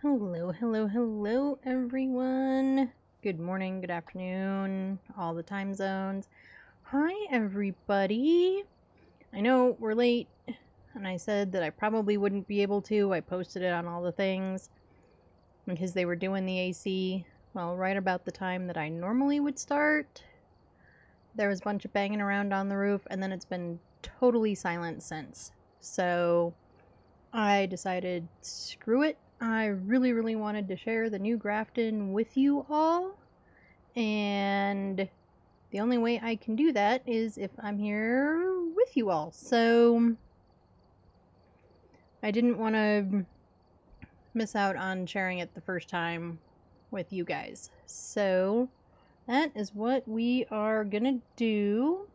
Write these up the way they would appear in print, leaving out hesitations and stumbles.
Hello, hello, hello, everyone. Good morning, good afternoon, all the time zones. Hi, everybody. I know we're late, and I said that I probably wouldn't be able to. I posted it on all the things because they were doing the AC. Well, right about the time that I normally would start. There was a bunch of banging around on the roof, and then it's been totally silent since. So I decided, screw it. I really wanted to share the new Grafton with you all, and the only way I can do that is if I'm here with you all. So I didn't want to miss out on sharing it the first time with you guys. So that is what we are gonna do.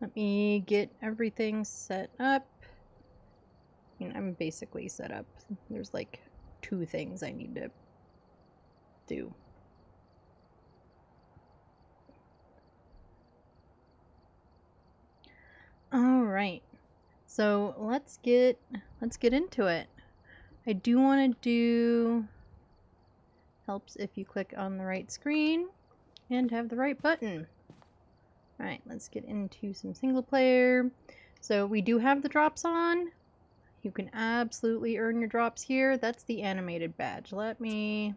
Let me get everything set up. I mean, I'm basically set up. There's like 2 things I need to do. All right. So let's get into it. I do want to do helps if you click on the right screen and have the right button. All right, let's get into some single player. So we do have the drops on. You can absolutely earn your drops here. That's the animated badge. I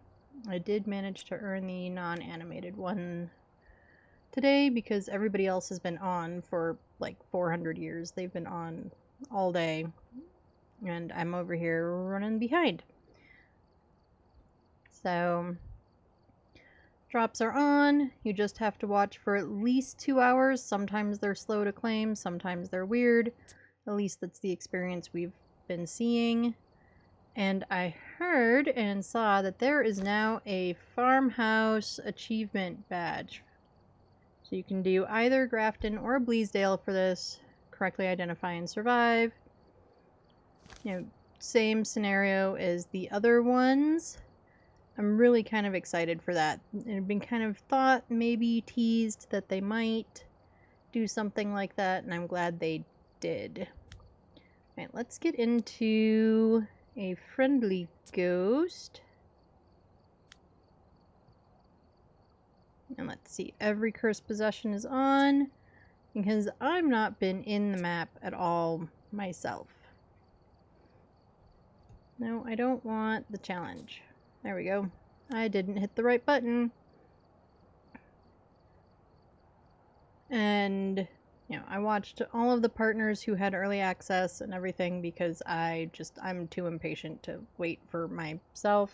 did manage to earn the non-animated one today because everybody else has been on for like 400 years. They've been on all day, and I'm over here running behind. So drops are on. You just have to watch for at least 2 hours. Sometimes they're slow to claim, sometimes they're weird. At least that's the experience we've been seeing. And I heard and saw that there is now a farmhouse achievement badge. So you can do either Grafton or Bleasdale for this. Correctly identify and survive. Same scenario as the other ones. I'm really kind of excited for that. It had been kind of thought, maybe teased, that they might do something like that, and I'm glad they did. Alright, let's get into a friendly ghost. And let's see, every cursed possession is on, because I've not been in the map at all myself. No, I don't want the challenge. There we go. I didn't hit the right button. And, I watched all of the partners who had early access and everything because I'm too impatient to wait for myself.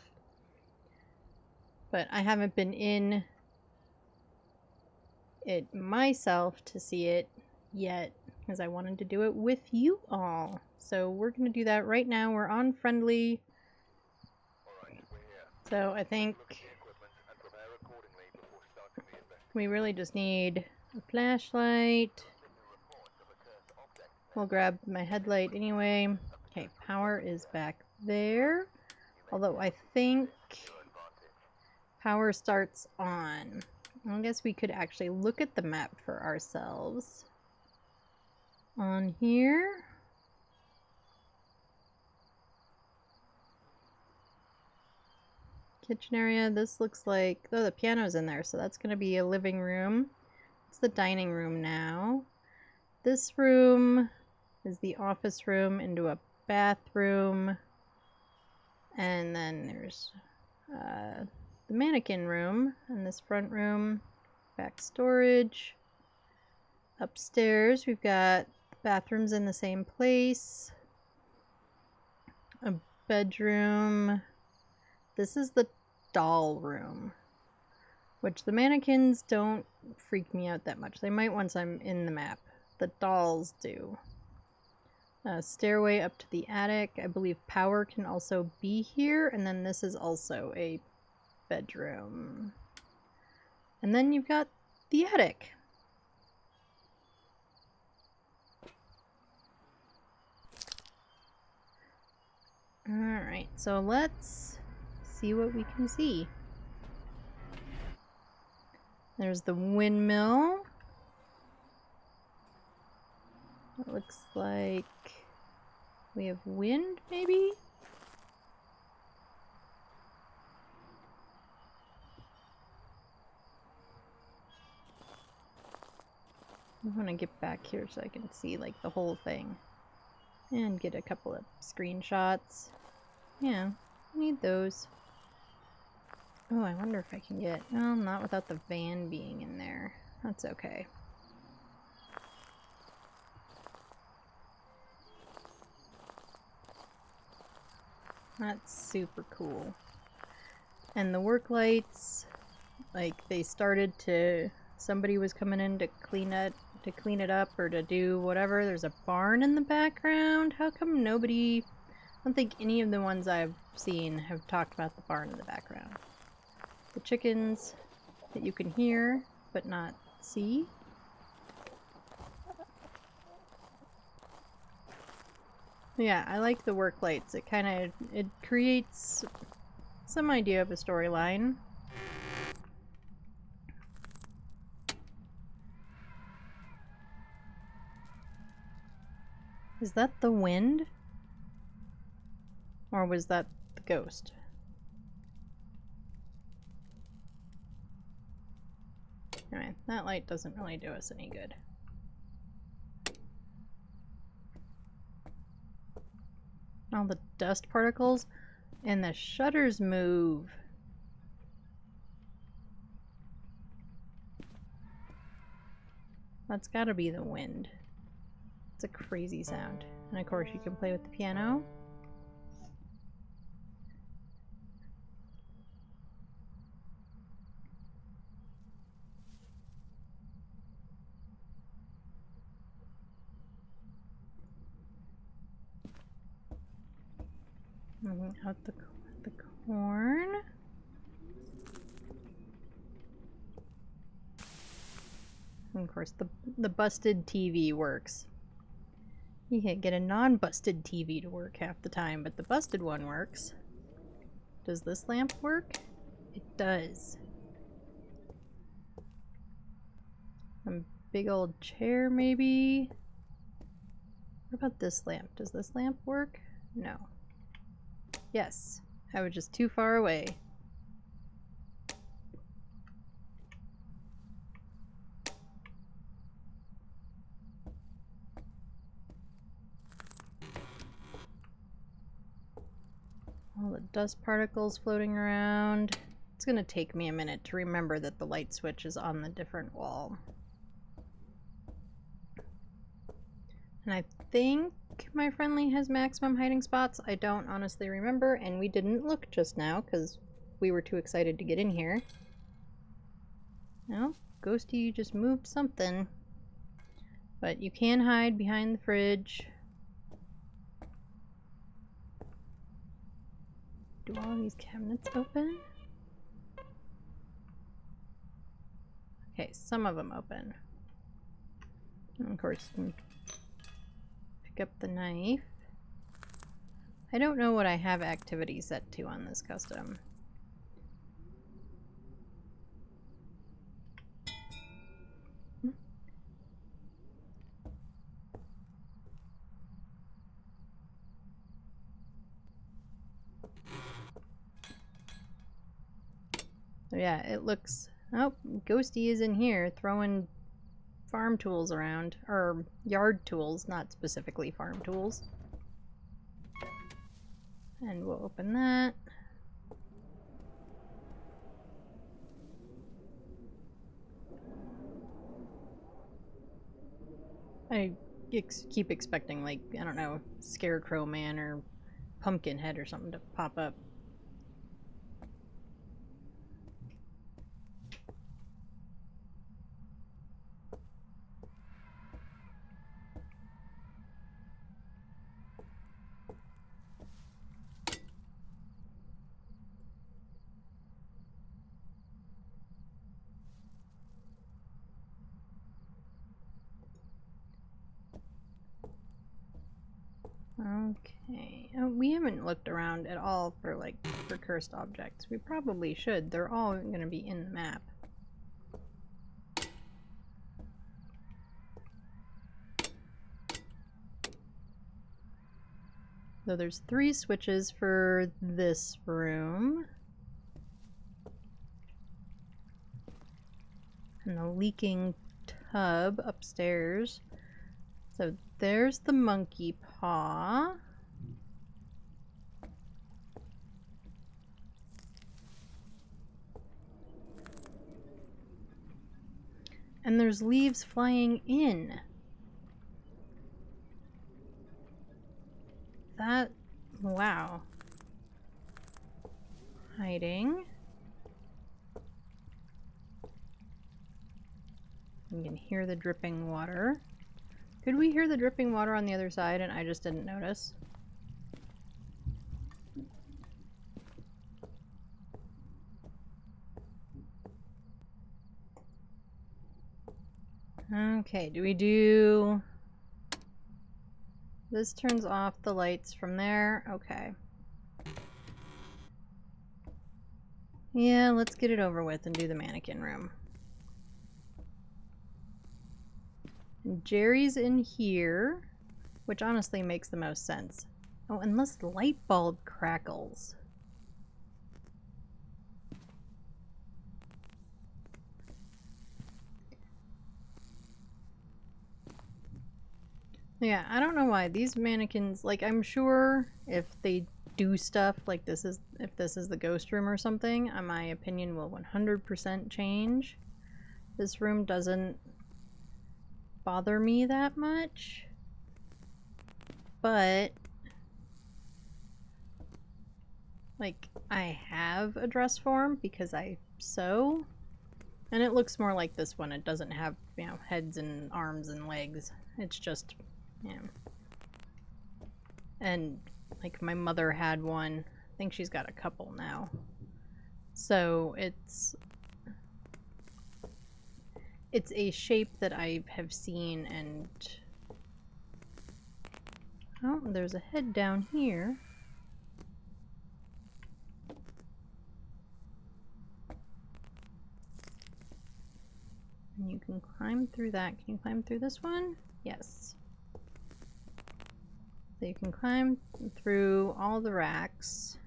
But I haven't been in it myself to see it yet because I wanted to do it with you all. So we're going to do that right now. We're on friendly. So I think we really just need a flashlight. We'll grab my headlight anyway. Okay, power is back there. Although I think power starts on. I guess we could actually look at the map for ourselves. On here. Kitchen area. This looks like, oh, the piano's in there, so that's going to be a living room. It's the dining room now. This room is the office room into a bathroom. And then there's the mannequin room and this front room. Back storage. Upstairs we've got bathrooms in the same place. A bedroom. This is the doll room, which the mannequins don't freak me out that much. They might once I'm in the map. The dolls do. A stairway up to the attic. I believe power can also be here. And then this is also a bedroom. And then you've got the attic. Alright, so let's see what we can see. There's the windmill. It looks like we have wind, maybe? I want to get back here so I can see like the whole thing and get a couple of screenshots. Yeah, I need those. Oh, I wonder if I can get... Well, not without the van being in there. That's okay. That's super cool. And the work lights, like they started to... Somebody was coming in to clean it up or to do whatever. There's a barn in the background. How come nobody... I don't think any of the ones I've seen have talked about the barn in the background. The chickens that you can hear but not see. Yeah, I like the work lights. It creates some idea of a storyline. Is that the wind? Or was that the ghost? Alright, that light doesn't really do us any good. All the dust particles and the shutters move. That's gotta be the wind. It's a crazy sound. And of course you can play with the piano. Out the corn. And of course the busted TV works. You can't get a non-busted TV to work half the time, but the busted one works. Does this lamp work? It does. A big old chair, maybe? What about this lamp? Does this lamp work? No. Yes. I was just too far away. All the dust particles floating around. It's gonna take me a minute to remember that the light switch is on the different wall. And I think my friendly has maximum hiding spots. I don't honestly remember, and we didn't look just now because we were too excited to get in here. No, Ghosty, you just moved something. But you can hide behind the fridge. Do all these cabinets open? Okay, some of them open. And of course, you can pick up the knife. I don't know what I have activity set to on this custom. So yeah, it looks... Oh, Ghosty is in here throwing farm tools around. Or yard tools, not specifically farm tools. And we'll open that. I keep expecting, like, I don't know, Scarecrow Man or Pumpkinhead or something to pop up. Okay. We haven't looked around at all for, like, for cursed objects. We probably should. They're all going to be in the map. So there's 3 switches for this room. And the leaking tub upstairs. So there's the monkey paw. And there's leaves flying in. That, wow. Hiding. You can hear the dripping water. Could we hear the dripping water on the other side and I just didn't notice? Okay, do we do... This turns off the lights from there. Okay. Yeah, let's get it over with and do the mannequin room. Jerry's in here, which honestly makes the most sense. Oh, unless the light bulb crackles. Yeah, I don't know why these mannequins, like, I'm sure if they do stuff like this is, if this is the ghost room or something, my opinion will 100% change. This room doesn't bother me that much, but like, I have a dress form because I sew, and it looks more like this one. It doesn't have, you know, heads and arms and legs. It's just, you know. And like, my mother had one. I think she's got a couple now. So it's a shape that I have seen, and oh, there's a head down here. And you can climb through that. Can you climb through this one? Yes. So you can climb through all the racks.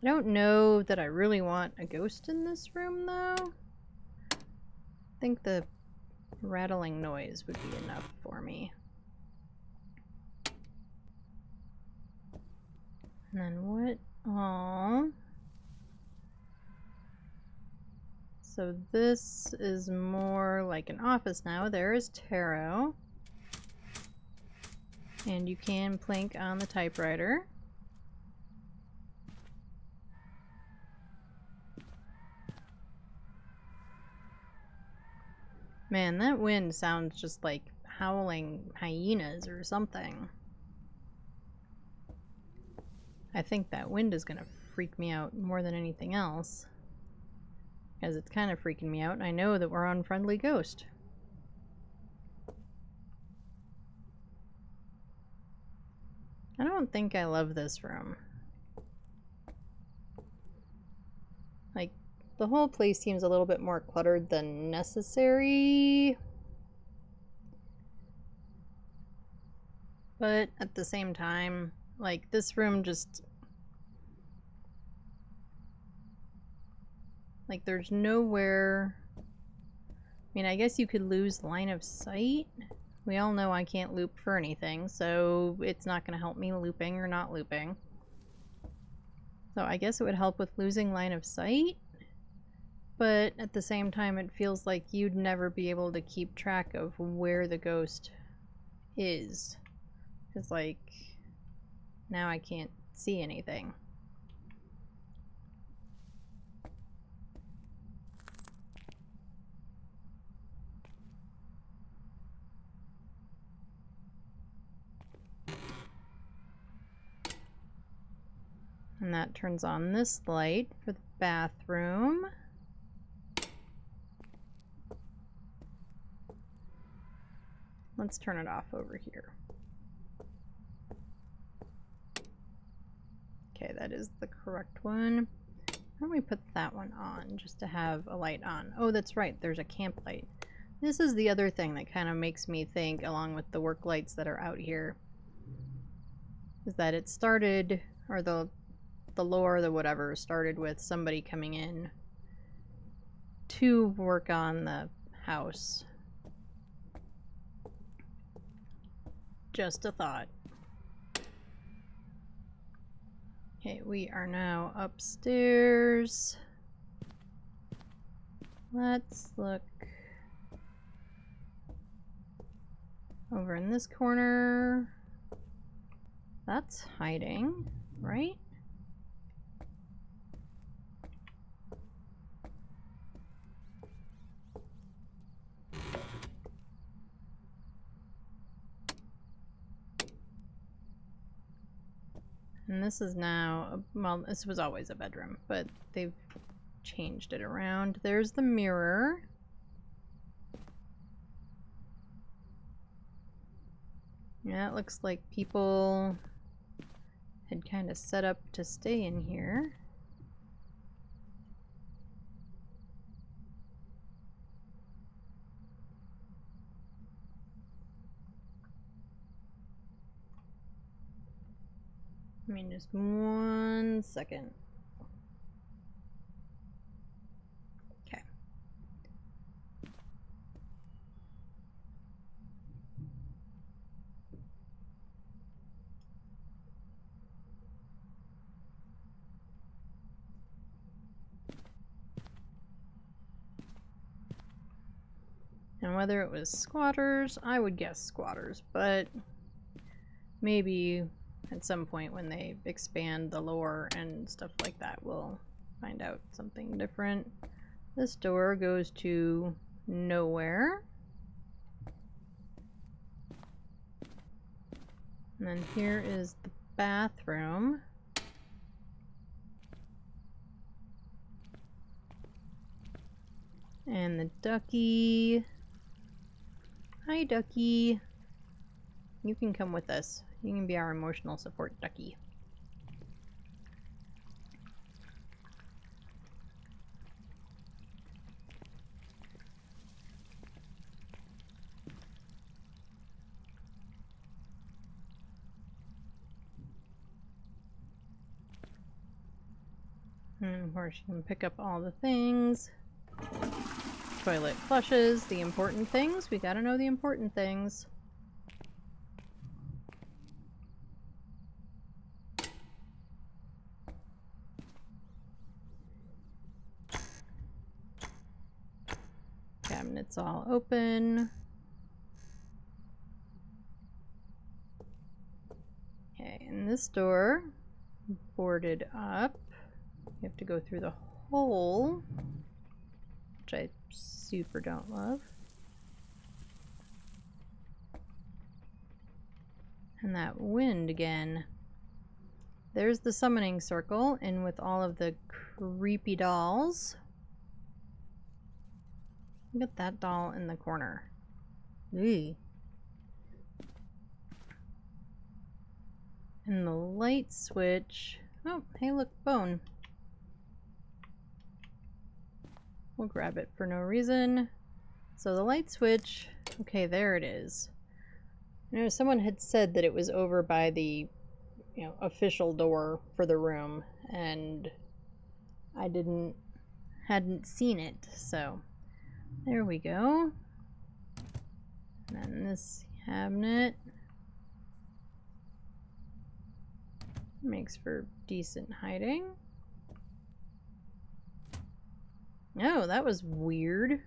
I don't know that I really want a ghost in this room, though. I think the rattling noise would be enough for me. And then what? Oh. So this is more like an office now. There is tarot. And you can plank on the typewriter. Man, that wind sounds just like howling hyenas or something. I think that wind is gonna freak me out more than anything else. Because it's kind of freaking me out, and I know that we're on Friendly Ghost. I don't think I love this room. Like, the whole place seems a little bit more cluttered than necessary. But at the same time, like, this room just... like, there's nowhere... I mean, I guess you could lose line of sight. We all know I can't loop for anything, so it's not going to help me looping or not looping. So I guess it would help with losing line of sight. But at the same time, it feels like you'd never be able to keep track of where the ghost is. Because, like, now I can't see anything. And that turns on this light for the bathroom. Let's turn it off over here. Okay, that is the correct one. Why don't we put that one on just to have a light on? Oh, that's right, there's a camp light. This is the other thing that kind of makes me think, along with the work lights that are out here, is that it started, or the lore, the whatever, started with somebody coming in to work on the house. Just a thought. Okay, we are now upstairs. Let's look over in this corner. That's hiding, right? And this is now, well, this was always a bedroom, but they've changed it around. There's the mirror. Yeah, it looks like people had kind of set up to stay in here. I mean, just 1 second. Okay. And whether it was squatters, I would guess squatters, but maybe at some point when they expand the lore and stuff like that, we'll find out something different. This door goes to nowhere. And then here is the bathroom. And the ducky. Hi, ducky. You can come with us. You can be our emotional support ducky. And of course you can pick up all the things. Toilet flushes, the important things. We gotta know the important things. Cabinets all open. Okay, and this door boarded up. You have to go through the hole, which I super don't love. And that wind again. There's the summoning circle, and with all of the creepy dolls. Look at that doll in the corner. Eee. And the light switch. Oh, hey look, bone. We'll grab it for no reason. So the light switch, okay, there it is. You know, someone had said that it was over by the, official door for the room, and I hadn't seen it, so there we go. And then this cabinet makes for decent hiding. Oh, that was weird.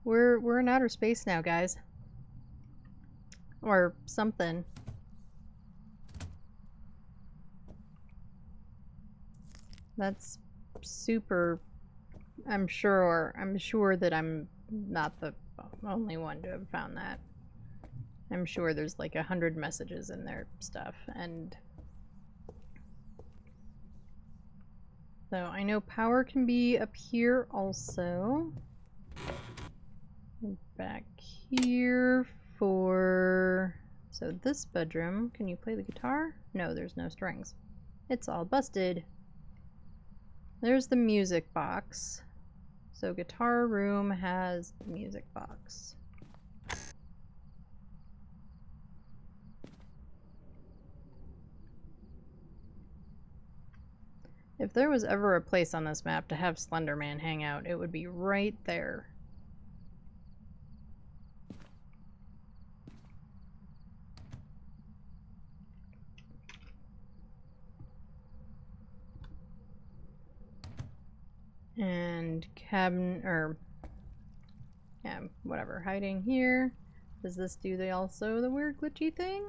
We're in outer space now, guys. Or something. That's super. I'm sure that I'm not the only one to have found that. I'm sure there's like 100 messages in their stuff, and so I know power can be up here also. Back here for, so this bedroom, can you play the guitar? No, there's no strings. It's all busted. There's the music box. So guitar room has the music box. If there was ever a place on this map to have Slender Man hang out, it would be right there. And yeah, whatever, hiding here. Does this do also the weird glitchy thing?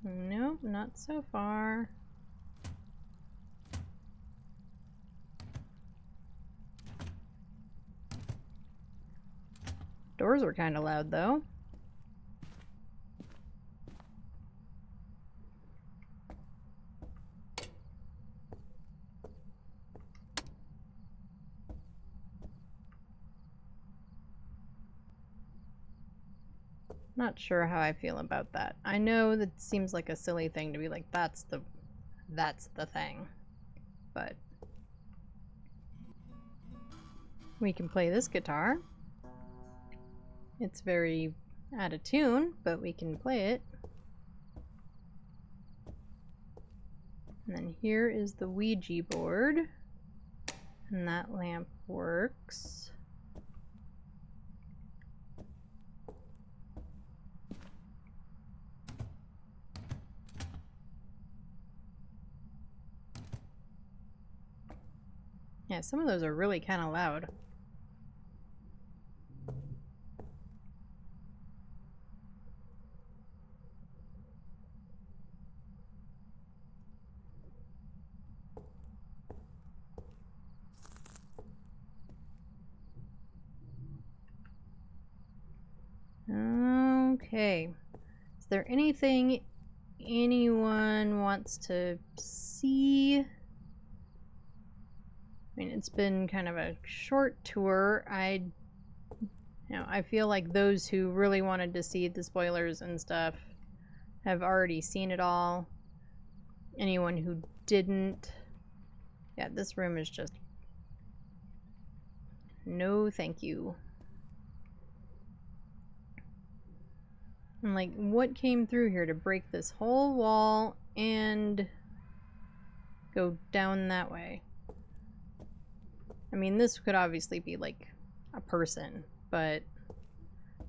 Nope, not so far. Doors were kind of loud though. Not sure how I feel about that. I know that seems like a silly thing to be like, that's the thing. But we can play this guitar. It's very out of tune, but we can play it. And then here is the Ouija board. And that lamp works. Yeah, some of those are really kind of loud. Okay. Is there anything anyone wants to see? I mean, it's been kind of a short tour. I feel like those who really wanted to see the spoilers and stuff have already seen it all. Anyone who didn't, yeah, this room is just no thank you. And like, what came through here to break this whole wall and go down that way? I mean, this could obviously be like a person, but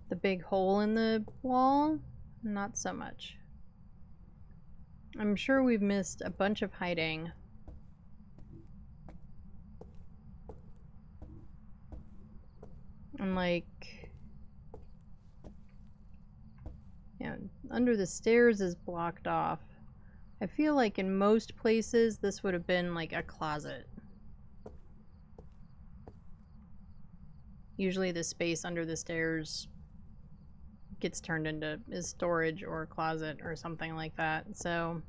the big hole in the wall, not so much. I'm sure we've missed a bunch of hiding. And like, yeah, under the stairs is blocked off. I feel like in most places this would have been like a closet. Usually the space under the stairs gets turned into is storage or a closet or something like that. So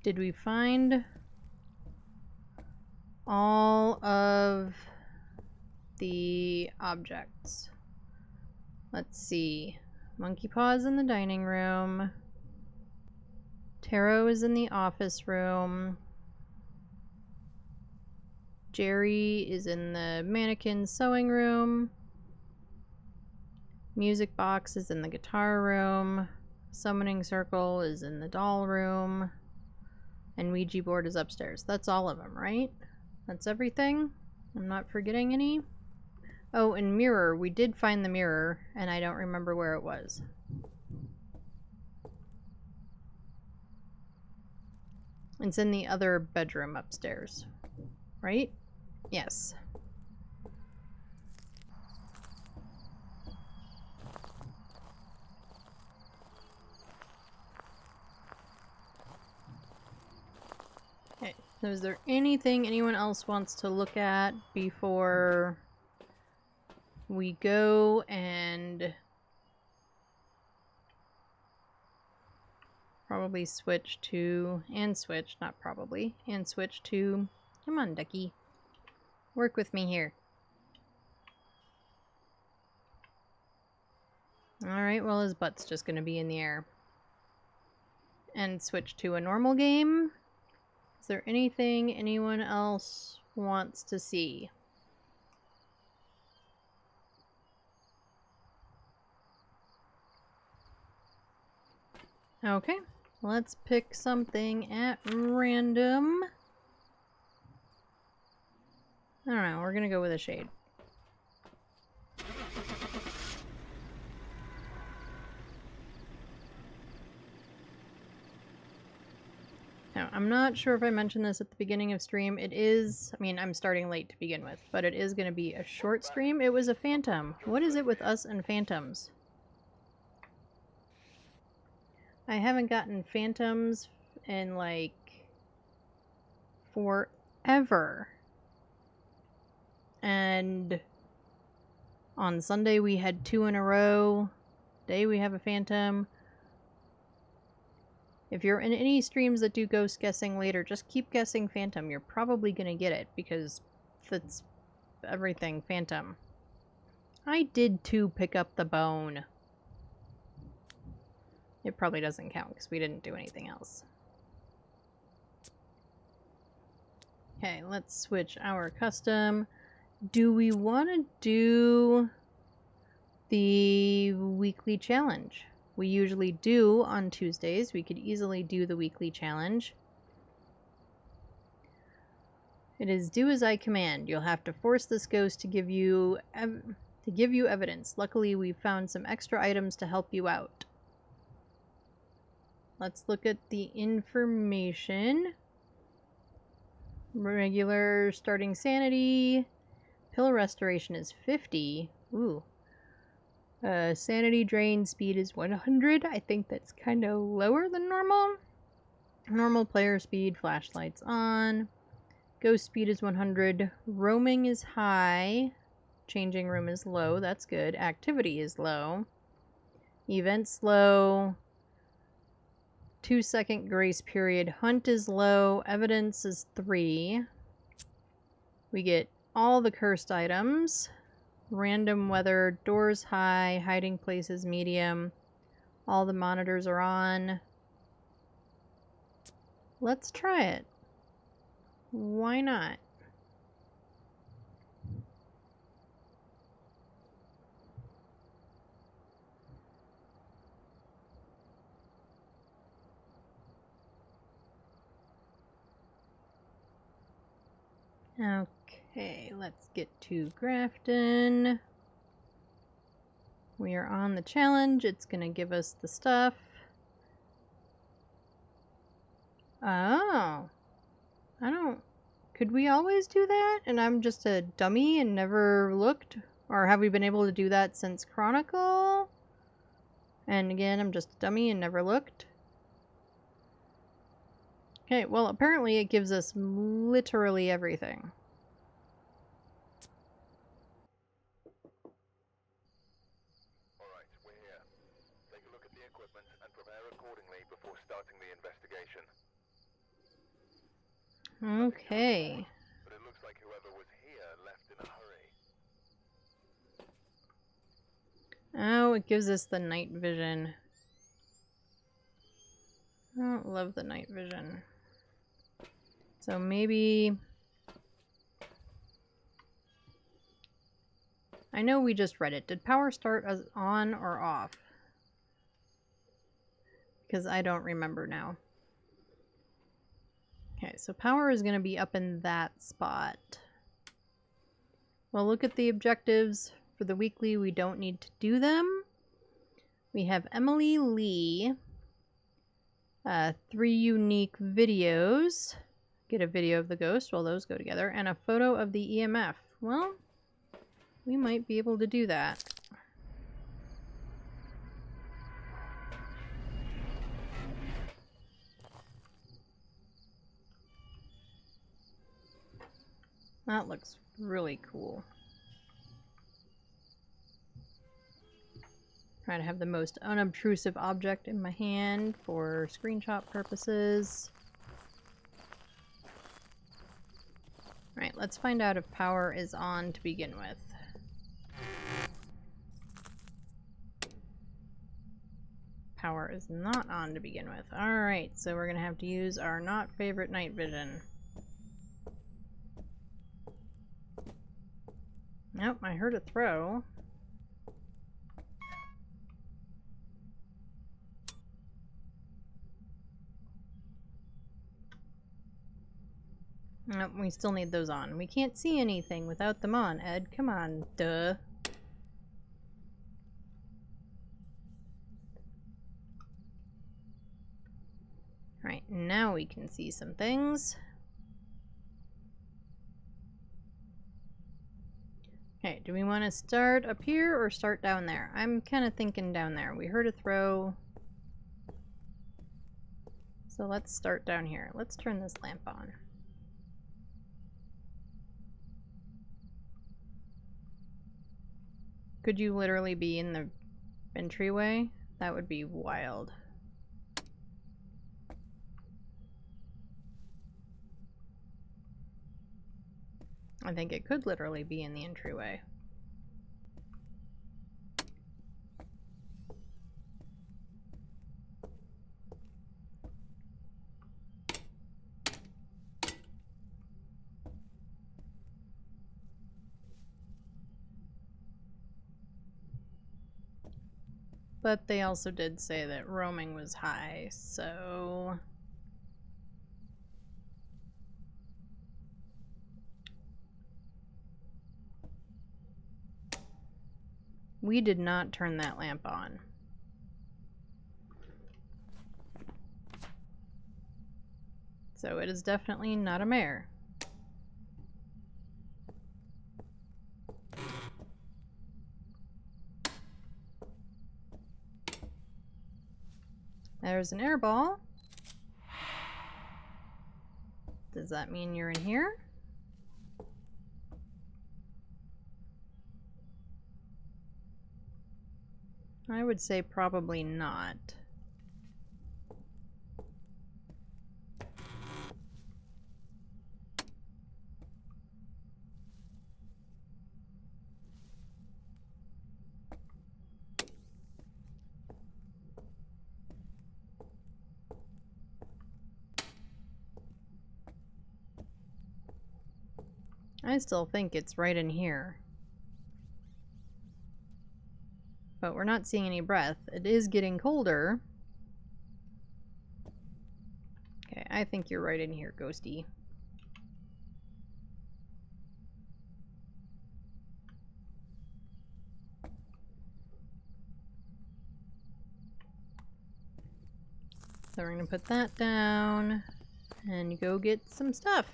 did we find all of the objects? Let's see. Monkey paws in the dining room. Tarot is in the office room. Jerry is in the mannequin sewing room. Music box is in the guitar room. Summoning circle is in the doll room. And Ouija board is upstairs. That's all of them, right? That's everything? I'm not forgetting any? Oh, and mirror. We did find the mirror, and I don't remember where it was. It's in the other bedroom upstairs, right? Yes. Okay, so is there anything anyone else wants to look at before we go and probably switch to, not probably, and switch to, come on, Ducky. Work with me here. Alright, well his butt's just gonna be in the air. And switch to a normal game. Is there anything anyone else wants to see? Okay, let's pick something at random. I don't know, we're gonna go with a shade. Now, I'm not sure if I mentioned this at the beginning of stream. It is, I mean, I'm starting late to begin with, but it is going to be a short stream. It was a phantom. What is it with us and phantoms? I haven't gotten phantoms in like forever. And on Sunday we had 2 in a row. Today we have a phantom. If you're in any streams that do ghost guessing later, just keep guessing phantom. You're probably going to get it because that's everything phantom. I did too pick up the bone. It probably doesn't count because we didn't do anything else. Okay, let's switch our custom. Do we want to do the weekly challenge? We usually do on Tuesdays. We could easily do the weekly challenge. It is do as I command. You'll have to force this ghost to give you evidence. Luckily, we found some extra items to help you out. Let's look at the information. Regular starting sanity. Pill restoration is 50. Ooh. Sanity drain speed is 100. I think that's kind of lower than normal. Normal player speed, flashlights on. Ghost speed is 100. Roaming is high. Changing room is low. That's good. Activity is low. Events low. 2-second grace period. Hunt is low. Evidence is 3. We get all the cursed items. Random weather. Doors high. Hiding places medium. All the monitors are on. Let's try it. Why not? Okay, let's get to Grafton. We are on the challenge. It's going to give us the stuff. Oh. Could we always do that? And I'm just a dummy and never looked? Or have we been able to do that since Chronicle? And again, I'm just a dummy and never looked. Okay, well, apparently it gives us literally everything. Alright, we're here. Take a look at the equipment and prepare accordingly before starting the investigation. Okay. But it looks like whoever was here left in a hurry. Oh, it gives us the night vision. I don't love the night vision. So maybe... I know we just read it. Did power start as on or off? Because I don't remember now. Okay, so power is going to be up in that spot. Well, look at the objectives for the weekly. We don't need to do them. We have Emily Lee. 3 unique videos. Get a video of the ghost. Well, those go together. And a photo of the EMF. Well, we might be able to do that. That looks really cool. Try to have the most unobtrusive object in my hand for screenshot purposes. Alright, let's find out if power is on to begin with. Power is not on to begin with. Alright, so we're going to have to use our not favorite night vision. Nope, I heard a throw. Nope, we still need those on. We can't see anything without them on, Ed. Come on, duh. Alright, now we can see some things. Okay, do we want to start up here or start down there? I'm kind of thinking down there. We heard a throw. So let's start down here. Let's turn this lamp on. Could you literally be in the entryway? That would be wild. I think it could literally be in the entryway. But they also did say that roaming was high, so... We did not turn that lamp on. So it is definitely not a mare. There's an air ball. Does that mean you're in here? I would say probably not. I still think it's right in here. But we're not seeing any breath. It is getting colder. Okay, I think you're right in here, Ghosty. So we're gonna put that down and go get some stuff.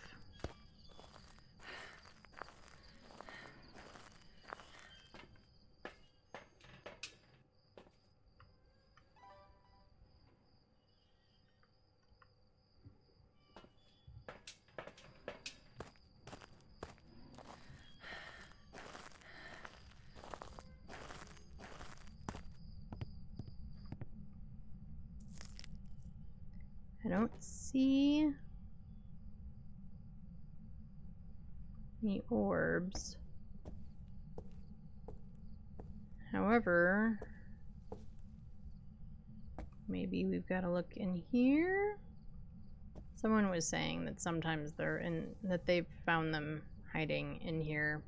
I don't see any orbs. However, maybe we've got to look in here. Someone was saying that sometimes they're in, that they've found them hiding in here.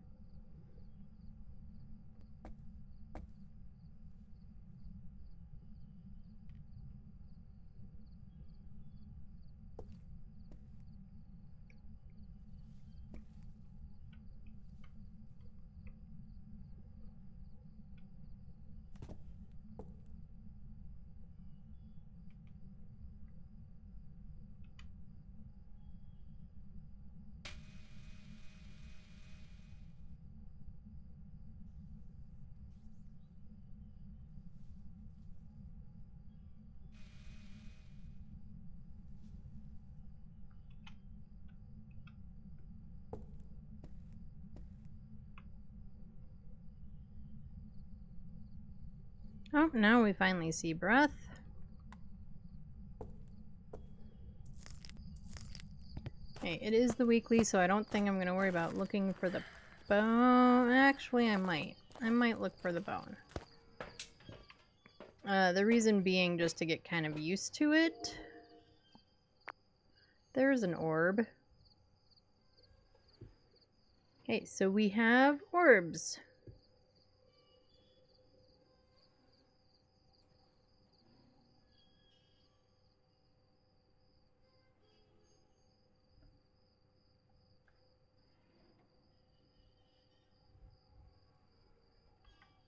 Oh, now we finally see breath. Okay, it is the weekly, so I don't think I'm going to worry about looking for the bone. Actually, I might. I might look for the bone. The reason being just to get kind of used to it. There's an orb. Okay, so we have orbs.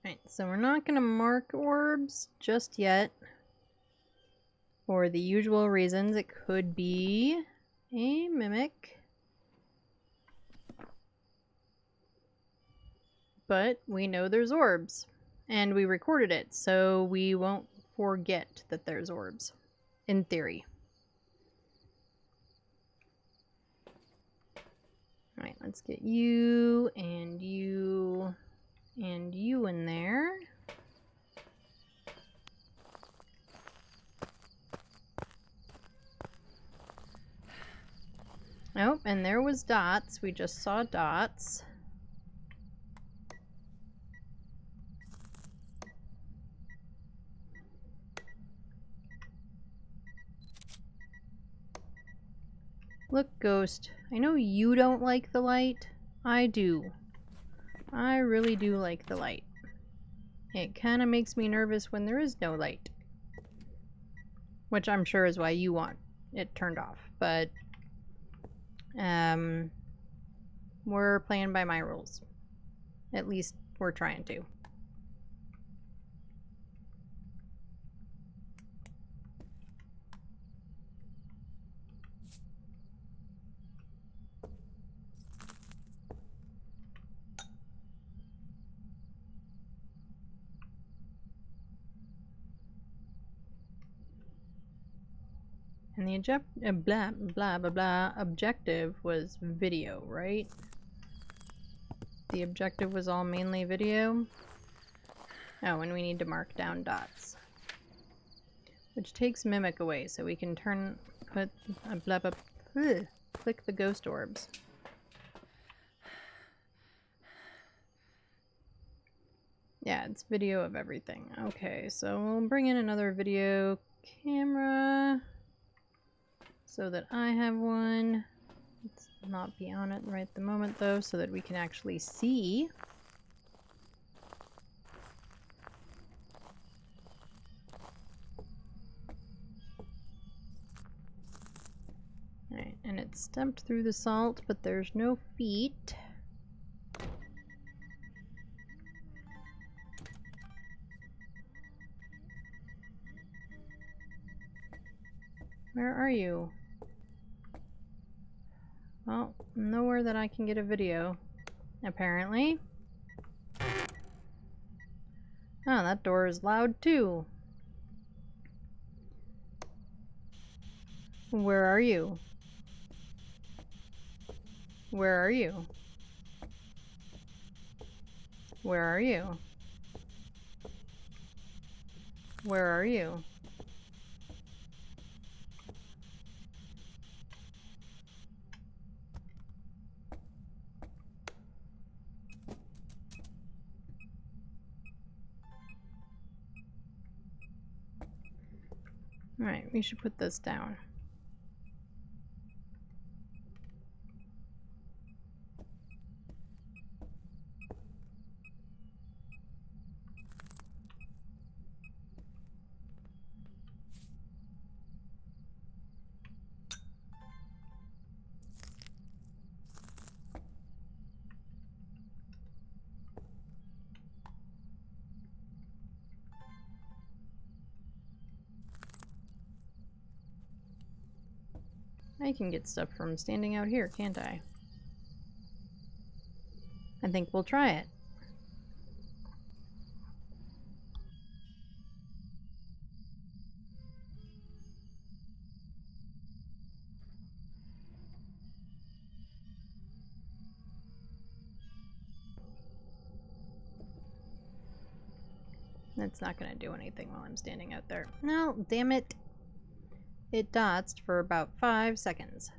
Alright, so we're not going to mark orbs just yet. For the usual reasons, it could be a mimic. But we know there's orbs. And we recorded it, so we won't forget that there's orbs. In theory. Alright, let's get you and you and you in there. Oh, and there was dots. We just saw dots. Look, Ghost, I know you don't like the light. I do. I really do like the light. It kind of makes me nervous when there is no light. Which I'm sure is why you want it turned off. But, we're playing by my rules. At least we're trying to. And the blah blah blah blah objective was video, right? The objective was all mainly video. Oh, and we need to mark down dots. Which takes mimic away, so we can click the ghost orbs. Yeah, it's video of everything. Okay, so we'll bring in another video camera so that I have one. Let's not be on it right at the moment though, so that we can actually see. Alright, and it stepped through the salt, but there's no feet. Where are you? Well, nowhere that I can get a video, apparently. Oh, that door is loud too. Where are you? Where are you? Where are you? Where are you? Alright, we should put this down. I can get stuff from standing out here, can't I? I think we'll try it. It's not gonna do anything while I'm standing out there. No, damn it. It dotsed for about 5 seconds.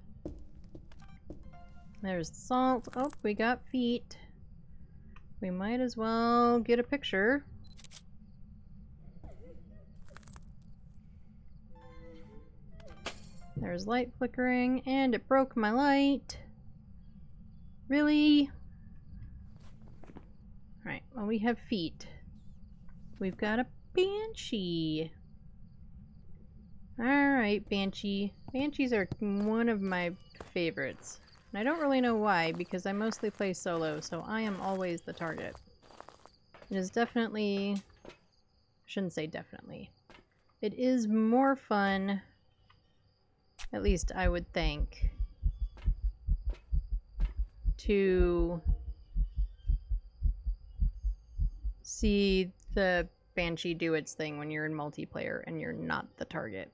There's salt. Oh, we got feet. We might as well get a picture. There's light flickering, and it broke my light. Really? Alright, well, we have feet. We've got a banshee. Alright, banshee. Banshees are one of my favorites. And I don't really know why, because I mostly play solo, so I am always the target. It is definitely, I shouldn't say definitely, it is more fun, at least I would think, to see the Banshee do its thing when you're in multiplayer and you're not the target.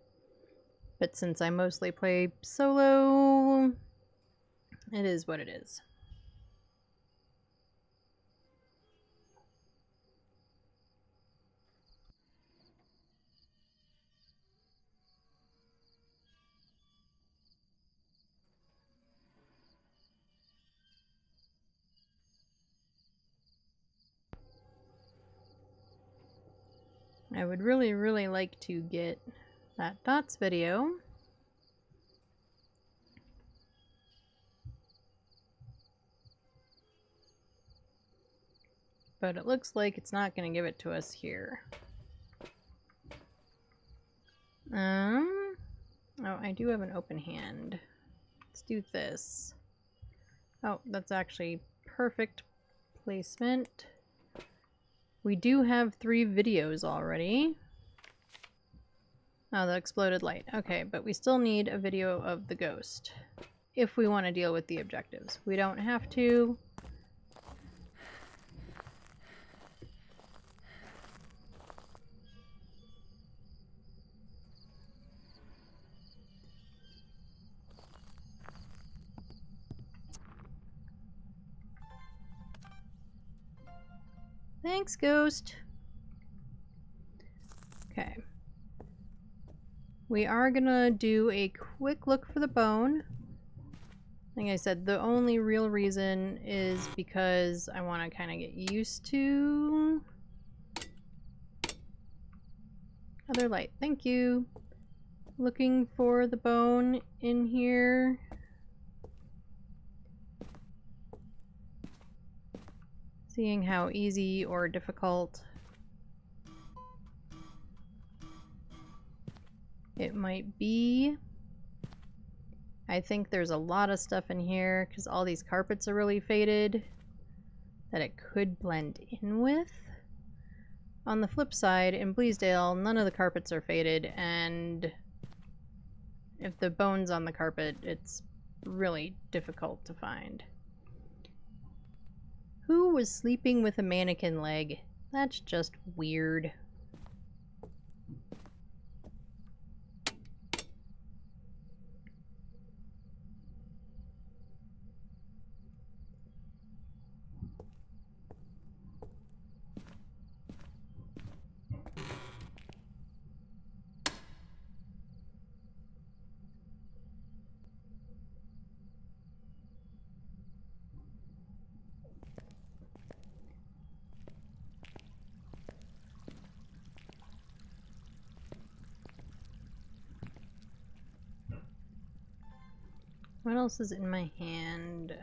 But since I mostly play solo, it is what it is. I would really, really like to get that dots video. But it looks like it's not going to give it to us here. Oh, I do have an open hand. Let's do this. Oh, that's actually perfect placement. We do have 3 videos already. Oh, the exploded light. Okay, but we still need a video of the ghost if we want to deal with the objectives. We don't have to. Thanks, ghost. Okay. We are gonna do a quick look for the bone. Like I said, the only real reason is because I want to kind of get used to other light. Thank you. Looking for the bone in here. Seeing how easy or difficult it might be. I think there's a lot of stuff in here because all these carpets are really faded that it could blend in with. On the flip side, in Bleasdale, none of the carpets are faded, and if the bone's on the carpet, it's really difficult to find. Who was sleeping with a mannequin leg? That's just weird. What else is in my hand?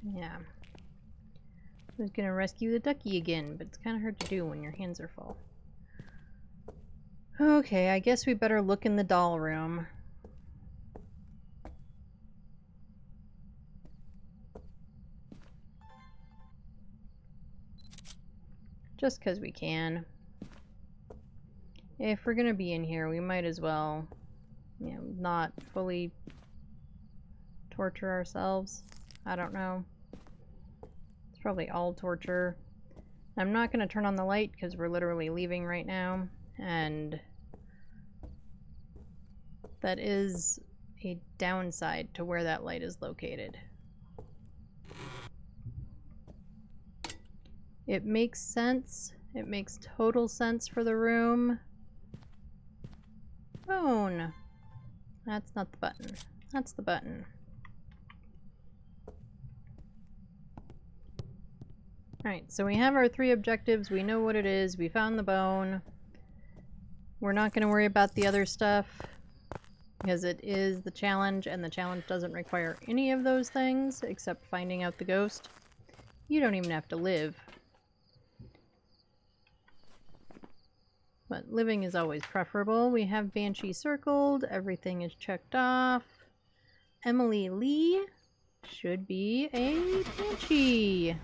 Yeah. I was gonna rescue the ducky again, but it's kind of hard to do when your hands are full. Okay, I guess we better look in the doll room. Just because we can. If we're gonna be in here, we might as well, you know, not fully torture ourselves. I don't know. It's probably all torture. I'm not gonna turn on the light because we're literally leaving right now, and that is a downside to where that light is located. It makes sense. It makes total sense for the room. Bone. That's not the button. That's the button. Alright, so we have our 3 objectives. We know what it is. We found the bone. We're not going to worry about the other stuff because it is the challenge, and the challenge doesn't require any of those things except finding out the ghost. You don't even have to live. But living is always preferable. We have Banshee circled. Everything is checked off. Emily Lee should be a Banshee.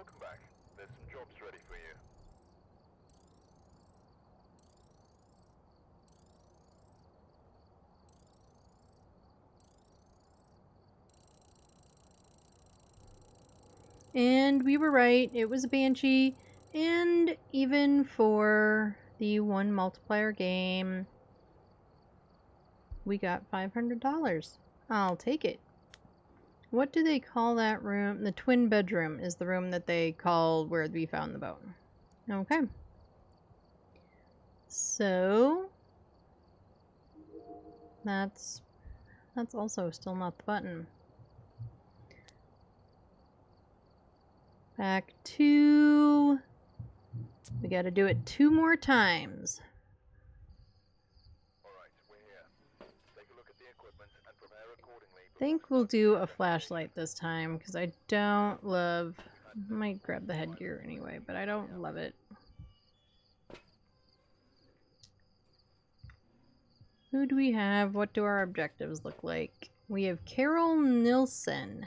Welcome back. There's some jobs ready for you. And we were right, it was a Banshee, and even for the one multiplier game, we got $500. I'll take it. What do they call that room? The twin bedroom is the room that they called where we found the bone. Okay. So that's also still not the button. Back to... We gotta do it 2 more times. Alright, we're here. Take a look at the equipment and prepare accordingly. I think we'll do a flashlight this time, because I don't love... I might grab the headgear anyway, but I don't love it. Who do we have? What do our objectives look like? We have Carol Nilsson.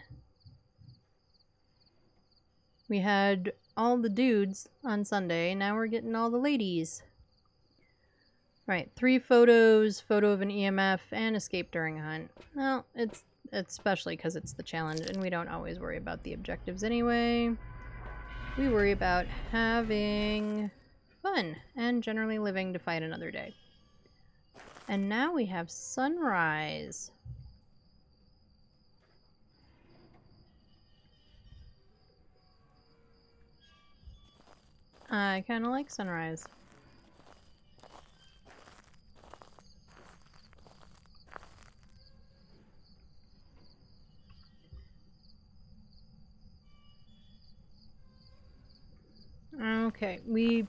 We had all the dudes on Sunday, now we're getting all the ladies. Right, 3 photos, photo of an EMF, and escape during a hunt. Well, it's especially because it's the challenge, and we don't always worry about the objectives anyway. We worry about having fun, and generally living to fight another day. And now we have sunrise. I kind of like sunrise. Okay, we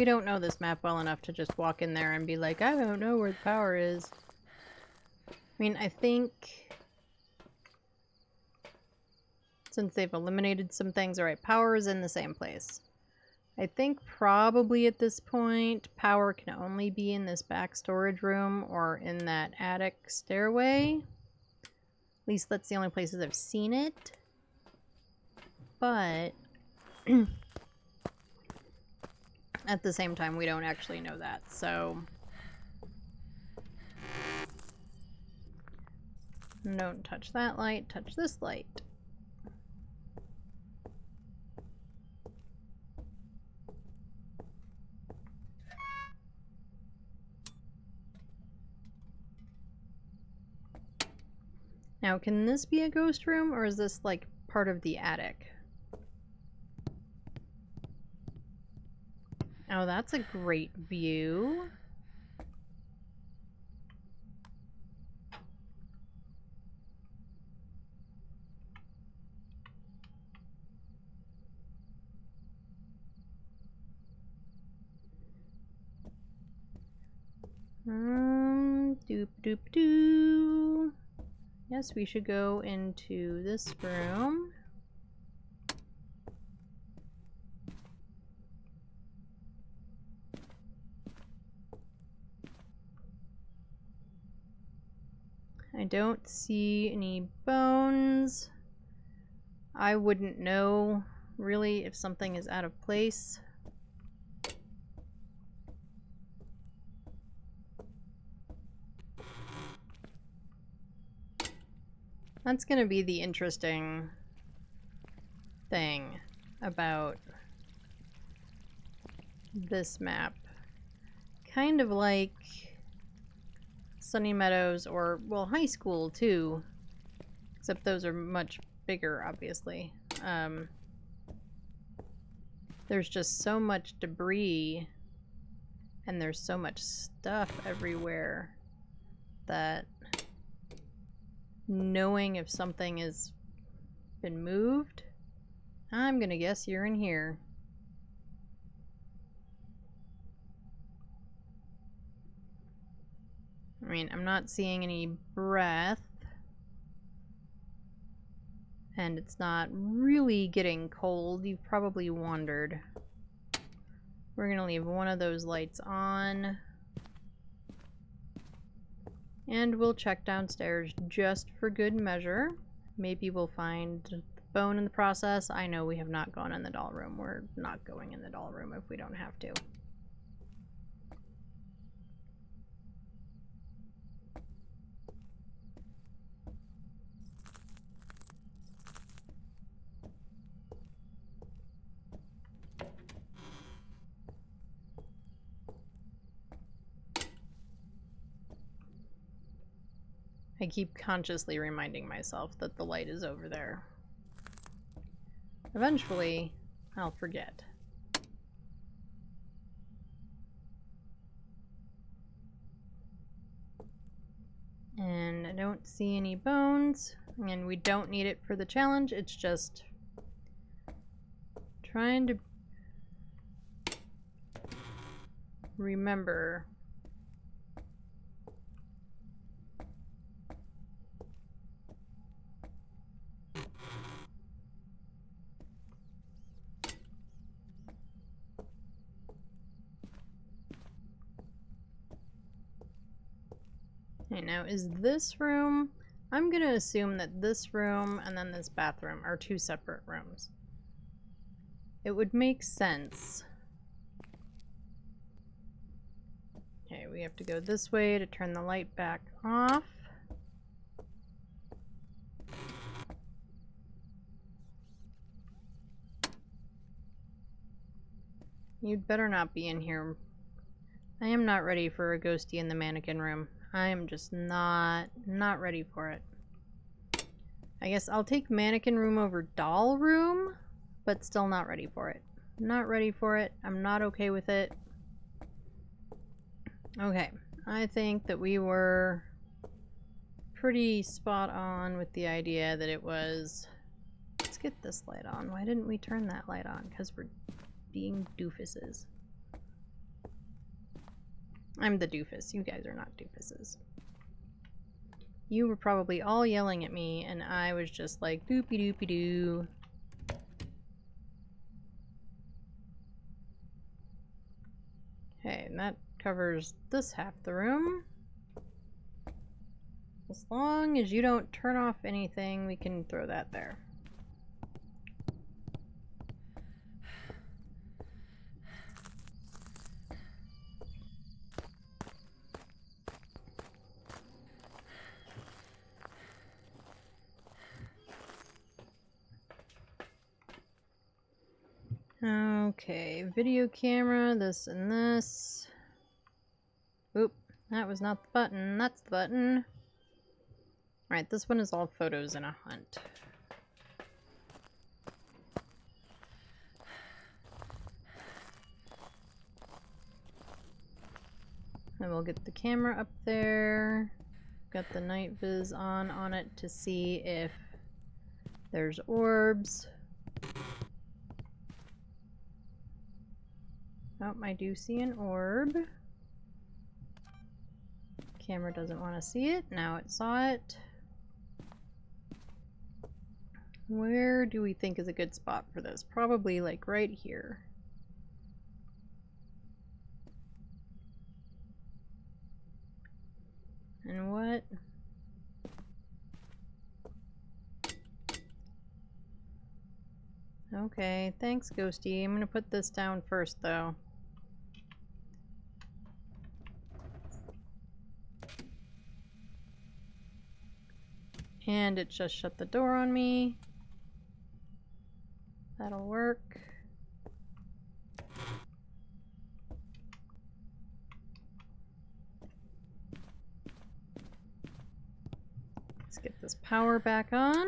don't know this map well enough to just walk in there and be like, I don't know where the power is. I mean, I think since they've eliminated some things, alright, power is in the same place. I think probably at this point, power can only be in this back storage room or in that attic stairway. At least that's the only places I've seen it. But at the same time, we don't actually know that, so don't touch that light, touch this light. Now, can this be a ghost room, or is this like part of the attic? Oh, that's a great view. Doop doop doo. Yes, we should go into this room. I don't see any bones. I wouldn't know, really, if something is out of place. That's gonna be the interesting thing about this map. Kind of like Sunny Meadows or, well, High School too. Except those are much bigger, obviously. There's just so much debris and there's so much stuff everywhere that knowing if something has been moved, I'm gonna guess you're in here. I mean, I'm not seeing any breath. And it's not really getting cold. You've probably wondered. We're gonna leave one of those lights on. And we'll check downstairs just for good measure. Maybe we'll find bone in the process. I know we have not gone in the doll room. We're not going in the doll room if we don't have to. I keep consciously reminding myself that the light is over there. Eventually, I'll forget. And I don't see any bones, and we don't need it for the challenge. It's just trying to remember Okay, now is this room... I'm gonna assume that this room and then this bathroom are two separate rooms. It would make sense. Okay, we have to go this way to turn the light back off. You'd better not be in here. I am not ready for a ghosty in the mannequin room. I am just not ready for it. I guess I'll take mannequin room over doll room, but still not ready for it. Not ready for it. I'm not okay with it. Okay, I think that we were pretty spot on with the idea that it was... Let's get this light on. Why didn't we turn that light on? Because we're being doofuses. I'm the doofus. You guys are not doofuses. You were probably all yelling at me, and I was just like, doopy doopy doo. Okay, and that covers this half the room. As long as you don't turn off anything, we can throw that there. Okay, video camera, this and this. Oop, that was not the button, that's the button. Alright, this one is all photos in a hunt. And we'll get the camera up there. Got the night viz on it to see if there's orbs. Oh, I do see an orb. Camera doesn't want to see it. Now it saw it. Where do we think is a good spot for this? Probably like right here. And what? Okay, thanks, Ghosty. I'm gonna put this down first, though. And it just shut the door on me. That'll work. Let's get this power back on.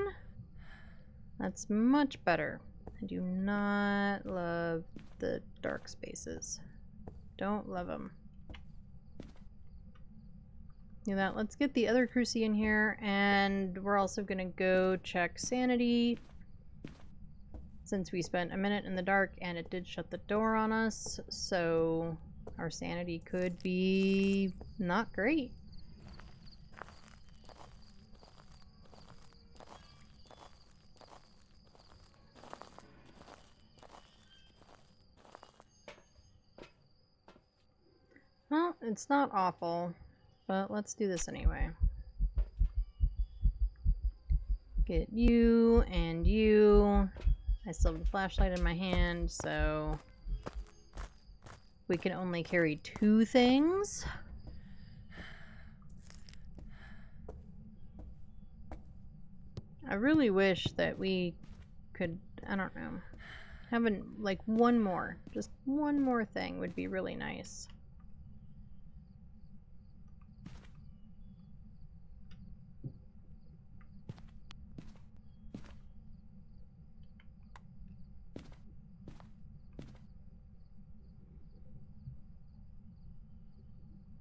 That's much better. I do not love the dark spaces. Don't love them. Do that. Let's get the other Cruci in here, and we're also gonna go check sanity. Since we spent a minute in the dark and it did shut the door on us, so our sanity could be not great. Well, it's not awful, but let's do this anyway. Get you and you. I still have the flashlight in my hand, so we can only carry 2 things. I really wish that we could, I don't know, having like one more, just one more thing would be really nice.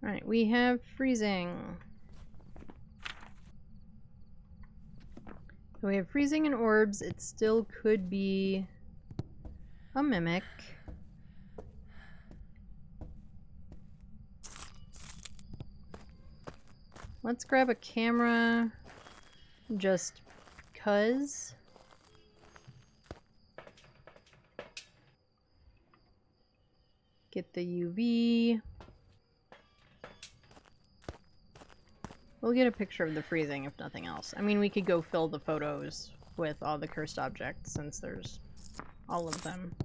Alright, we have freezing. So we have freezing and orbs. It still could be a mimic. Let's grab a camera just because. Get the UV. We'll get a picture of the freezing if nothing else. I mean, we could go fill the photos with all the cursed objects since there's all of them.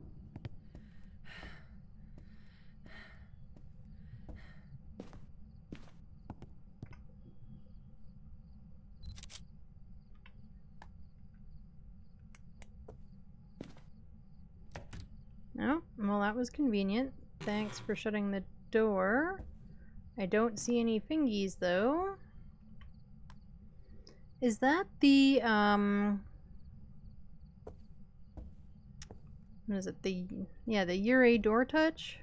Oh, well, that was convenient. Thanks for shutting the door. I don't see any fingies though. Is that the, what is it? The Ure door touch?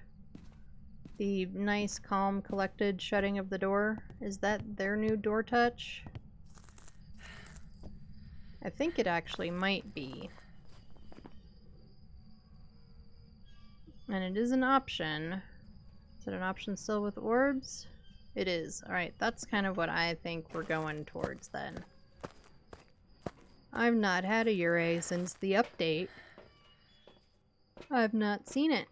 The nice, calm, collected shutting of the door? Is that their new door touch? I think it actually might be. And it is an option. Is it an option still with orbs? It is. Alright, that's kind of what I think we're going towards then. I've not had a Ure since the update. I've not seen it.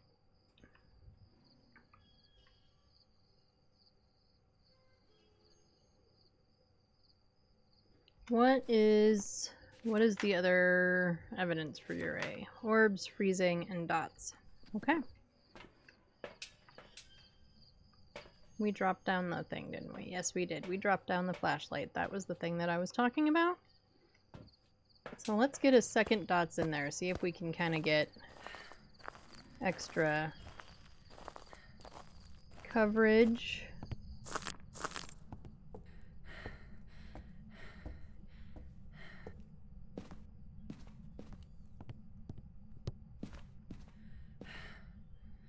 What is the other evidence for Ure? Orbs, freezing, and dots. Okay. We dropped down the thing, didn't we? Yes, we did. We dropped down the flashlight. That was the thing that I was talking about. So let's get a second dots in there, see if we can kind of get extra coverage.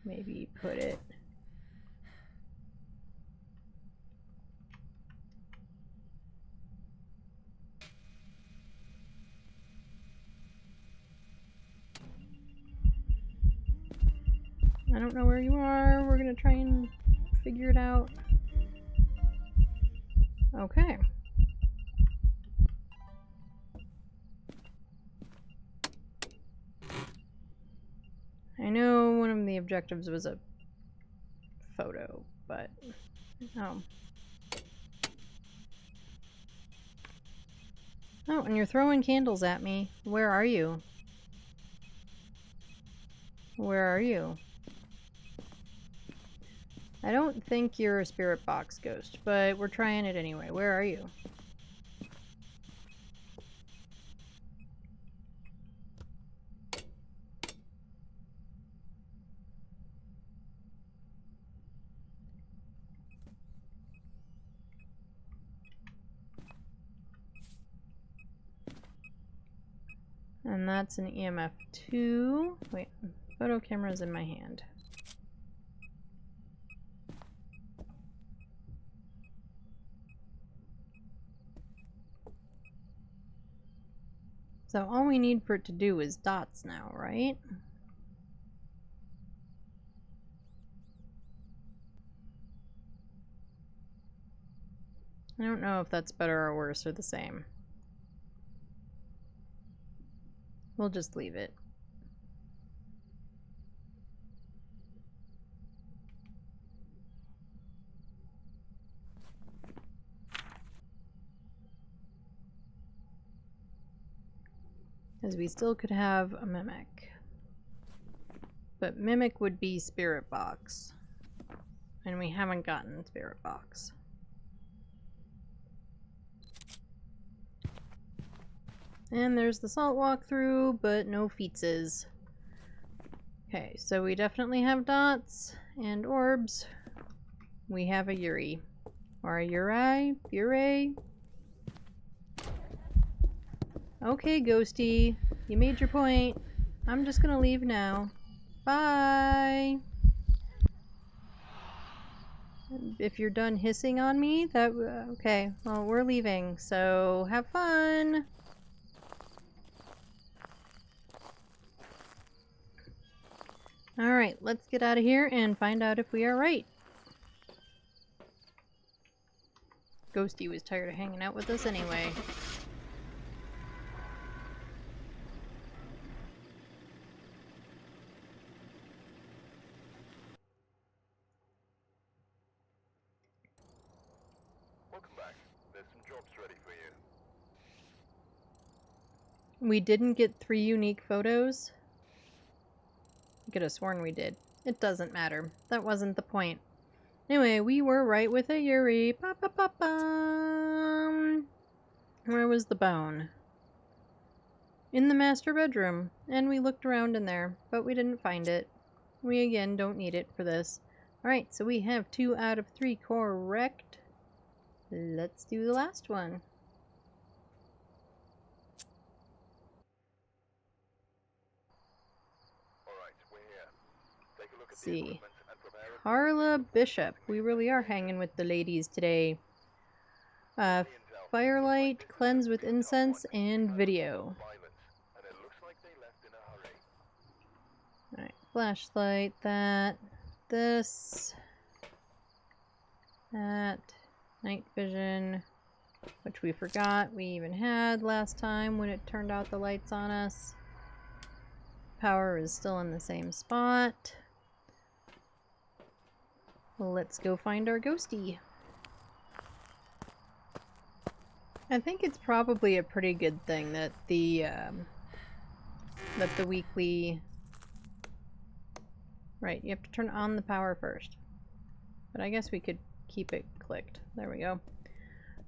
Maybe put it I don't know where you are. We're gonna try and figure it out. Okay. I know one of the objectives was a photo, but oh. Oh, and you're throwing candles at me. Where are you? Where are you? I don't think you're a spirit box ghost, but we're trying it anyway. Where are you? And that's an EMF 2. Wait, photo camera's in my hand. So all we need for it to do is dots now, right? I don't know if that's better or worse or the same. We'll just leave it. Because we still could have a mimic. But mimic would be spirit box. And we haven't gotten spirit box. And there's the salt walkthrough, but no feetses. Okay, so we definitely have dots and orbs. We have a Yuri. Or a Uri? Ure? Okay, Ghosty. You made your point. I'm just gonna leave now. Bye! If you're done hissing on me, that... okay, well, we're leaving, so have fun! Alright, let's get out of here and find out if we are right. Ghosty was tired of hanging out with us anyway. Welcome back. There's some jobs ready for you. We didn't get 3 unique photos. I could have sworn we did. It doesn't matter. That wasn't the point. Anyway, we were right with a Yuri. Ba-ba-ba-bum. Where was the bone? In the master bedroom. And we looked around in there, but we didn't find it. We again don't need it for this. Alright, so we have 2 out of 3 correct. Let's do the last one. Alright, we're here. Take a look at the See. equipment and prepare a Carla Bishop. We really are hanging with the ladies today. Firelight, cleanse with incense, and video. and it looks like they left in a hurry. Alright, flashlight, that, this, that, night vision, which we forgot we even had last time when it turned out the lights on us. Power is still in the same spot. Let's go find our ghosty. I think it's probably a pretty good thing that the weekly... Right, you have to turn on the power first. But I guess we could keep it clicked. There we go.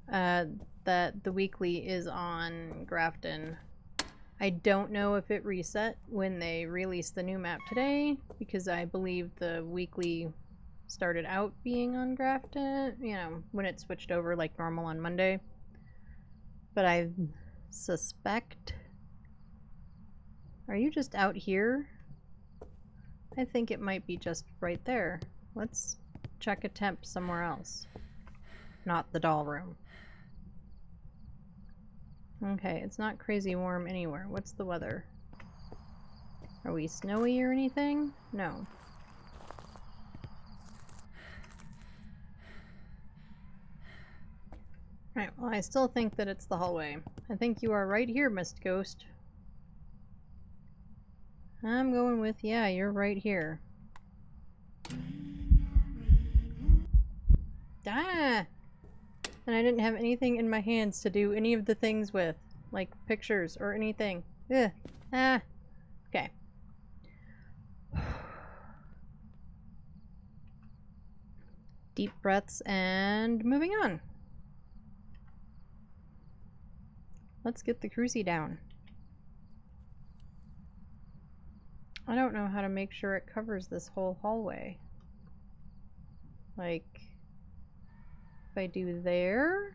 That the weekly is on Grafton. I don't know if it reset when they released the new map today, because I believe the weekly started out being on Grafton, you know, when it switched over like normal on Monday. But I suspect... Are you just out here? I think it might be just right there. Let's check a temp somewhere else. Not the doll room. Okay, it's not crazy warm anywhere. What's the weather? Are we snowy or anything? No. Right, well, I still think that it's the hallway. I think you are right here, Mist Ghost. I'm going with, yeah, you're right here. Ah! And I didn't have anything in my hands to do any of the things with. Like pictures or anything. Ugh. Ah! Okay. Deep breaths and moving on. Let's get the crucie down. I don't know how to make sure it covers this whole hallway. Like, if I do there...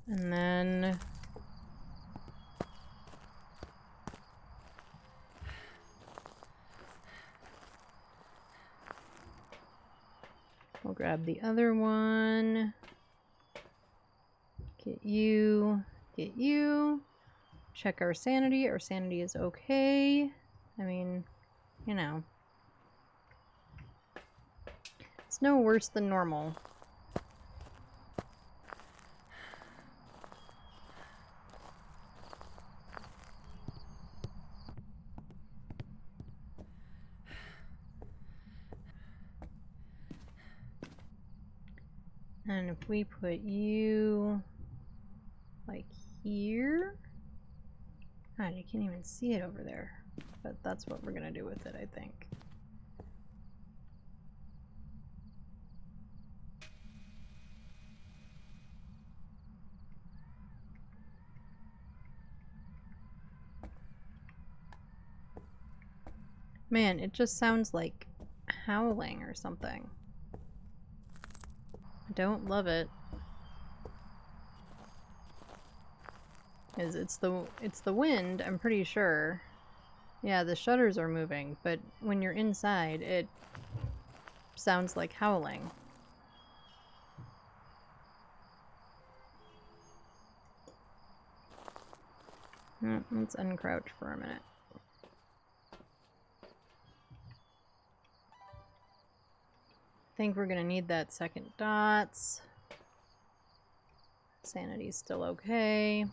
And then... We'll grab the other one. Get you. Get you. Check our sanity. Our sanity is okay. I mean, you know. It's no worse than normal. And if we put you like here, God, you can't even see it over there. But that's what we're gonna do with it, I think. Man, it just sounds like howling or something. I don't love it. It's the wind, I'm pretty sure. Yeah, the shutters are moving, but when you're inside, it sounds like howling. Let's uncrouch for a minute. I think we're gonna need that second dots. Sanity's still okay.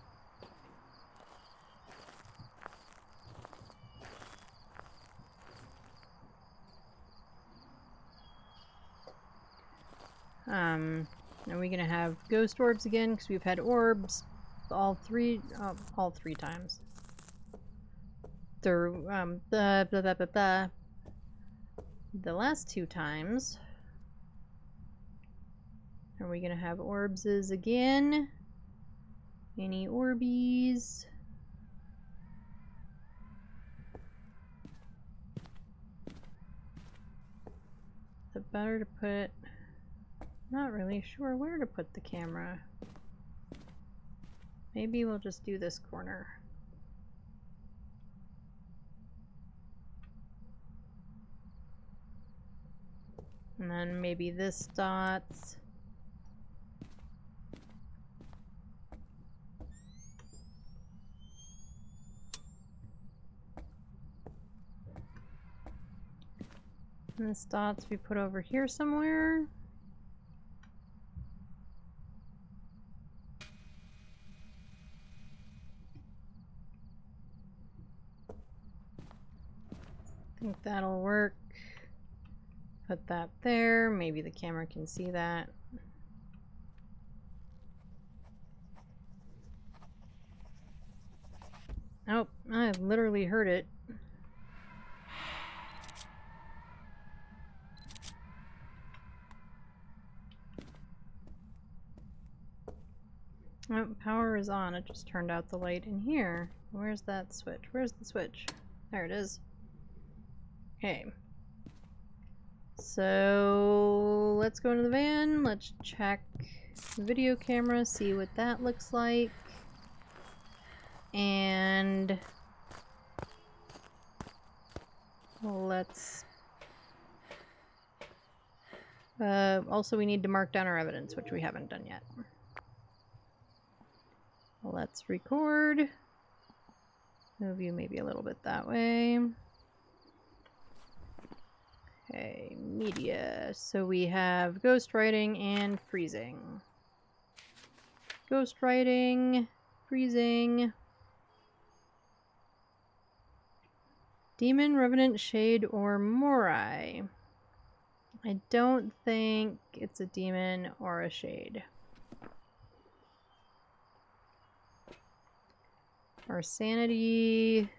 Are we gonna have ghost orbs again? Because we've had orbs all three times. The last 2 times. Are we gonna have orbses again? Any orbies? Is it better to put... Not really sure where to put the camera. Maybe we'll just do this corner. And then maybe this dots. And this dots we put over here somewhere. I think that'll work. Put that there. Maybe the camera can see that. Oh, I literally heard it. Oh, power is on. It just turned out the light in here. Where's that switch? Where's the switch? There it is. Okay. So let's go into the van. Let's check the video camera, see what that looks like. And let's... also we need to mark down our evidence, which we haven't done yet. Let's record. Move you maybe a little bit that way. Okay, media. So we have ghostwriting and freezing. Ghostwriting, freezing. Demon, Revenant, Shade, or Morai. I don't think it's a demon or a shade. Our sanity,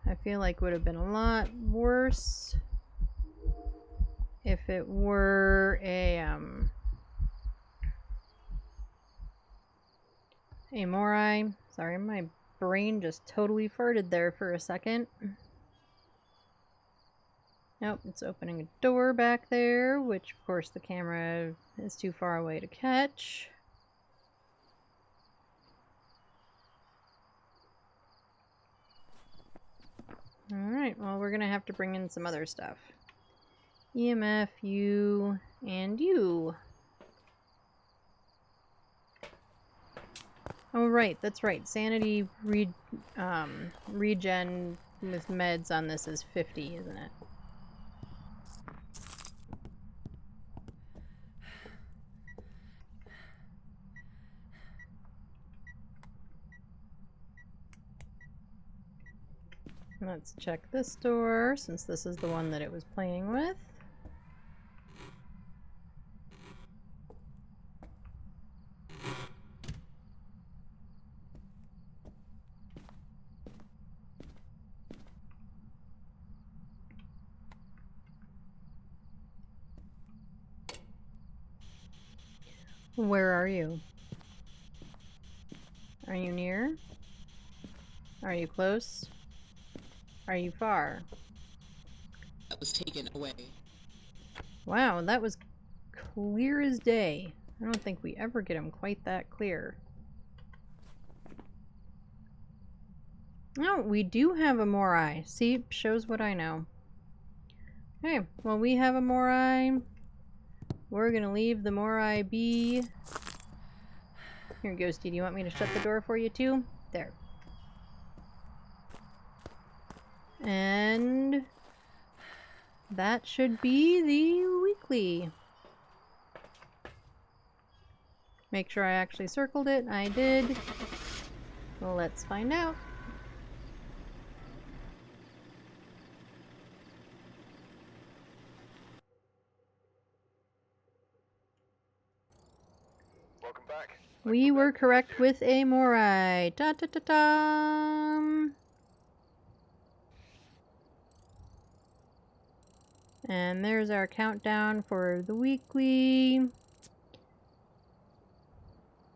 I feel like would have been a lot worse if it were a Morai. Sorry, my brain just totally farted there for a second. Nope, it's opening a door back there, which of course the camera is too far away to catch. Alright, well we're gonna have to bring in some other stuff. EMF, you, and you. Oh right, that's right. Sanity regen with meds on this is 50, isn't it? Let's check this door, since this is the one that it was playing with. Where are you? Are you near? Are you close? Are you far? That was taken away. Wow, that was clear as day. I don't think we ever get them quite that clear. Oh, we do have a Morai. See, shows what I know. Okay, well we have a Morai. We're gonna leave the Morai be. Here, Ghosty, do you want me to shut the door for you too? There. And that should be the weekly. Make sure I actually circled it. I did. Well, let's find out. Welcome back. We were correct with a Morai. Da da da da. And there's our countdown for the weekly.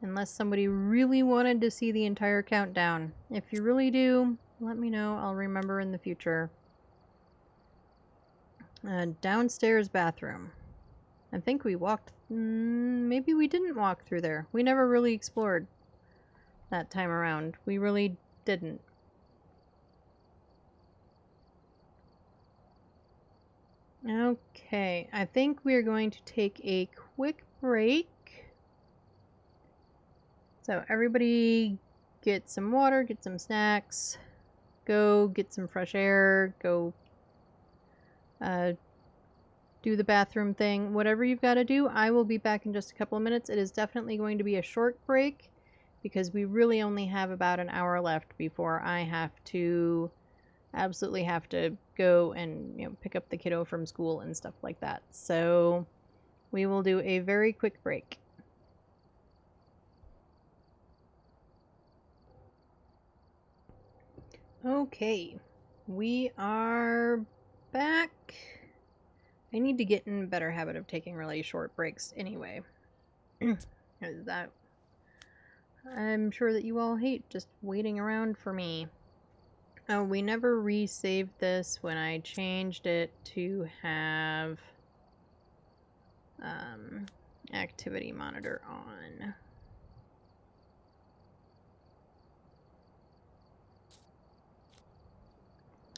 Unless somebody really wanted to see the entire countdown. If you really do, let me know. I'll remember in the future. Downstairs bathroom. I think we walked... maybe we didn't walk through there. We never really explored that time around. We really didn't. Okay, I think we're going to take a quick break. So everybody get some water, get some snacks, go get some fresh air, go do the bathroom thing, whatever you've got to do. I will be back in just a couple of minutes. It is definitely going to be a short break because we really only have about an hour left before I absolutely have to go and pick up the kiddo from school and stuff like that. So we will do a very quick break. Okay, we are back. I need to get in a better habit of taking really short breaks anyway. That I'm sure that you all hate just waiting around for me. Oh, we never resaved this when I changed it to have activity monitor on.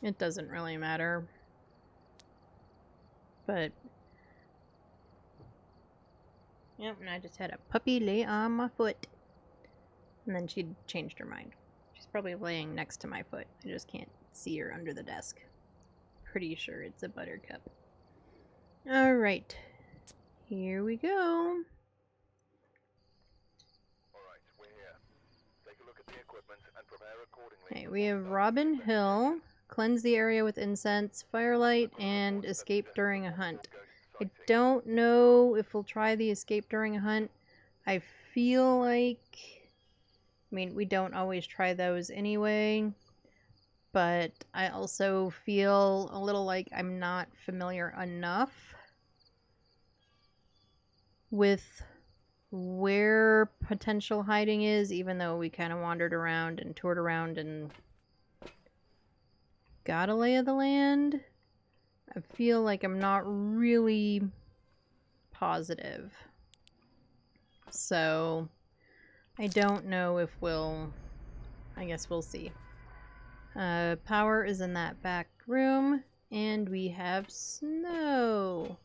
It doesn't really matter. But yep, and I just had a puppy lay on my foot. And then she changed her mind. She's probably laying next to my foot. I just can't see her under the desk. Pretty sure it's a buttercup. Alright. Here we go. Alright, we're here. Take a look at the equipment and prepare accordingly. Okay, we have Robin Hill. Cleanse the area with incense, firelight, and escape during a hunt. I don't know if we'll try the escape during a hunt. I feel like... I mean, we don't always try those anyway. But I also feel a little like I'm not familiar enough with where potential hiding is, even though we kind of wandered around and toured around and got a lay of the land. I feel like I'm not really positive. So I don't know if I guess we'll see. Power is in that back room, and we have snow.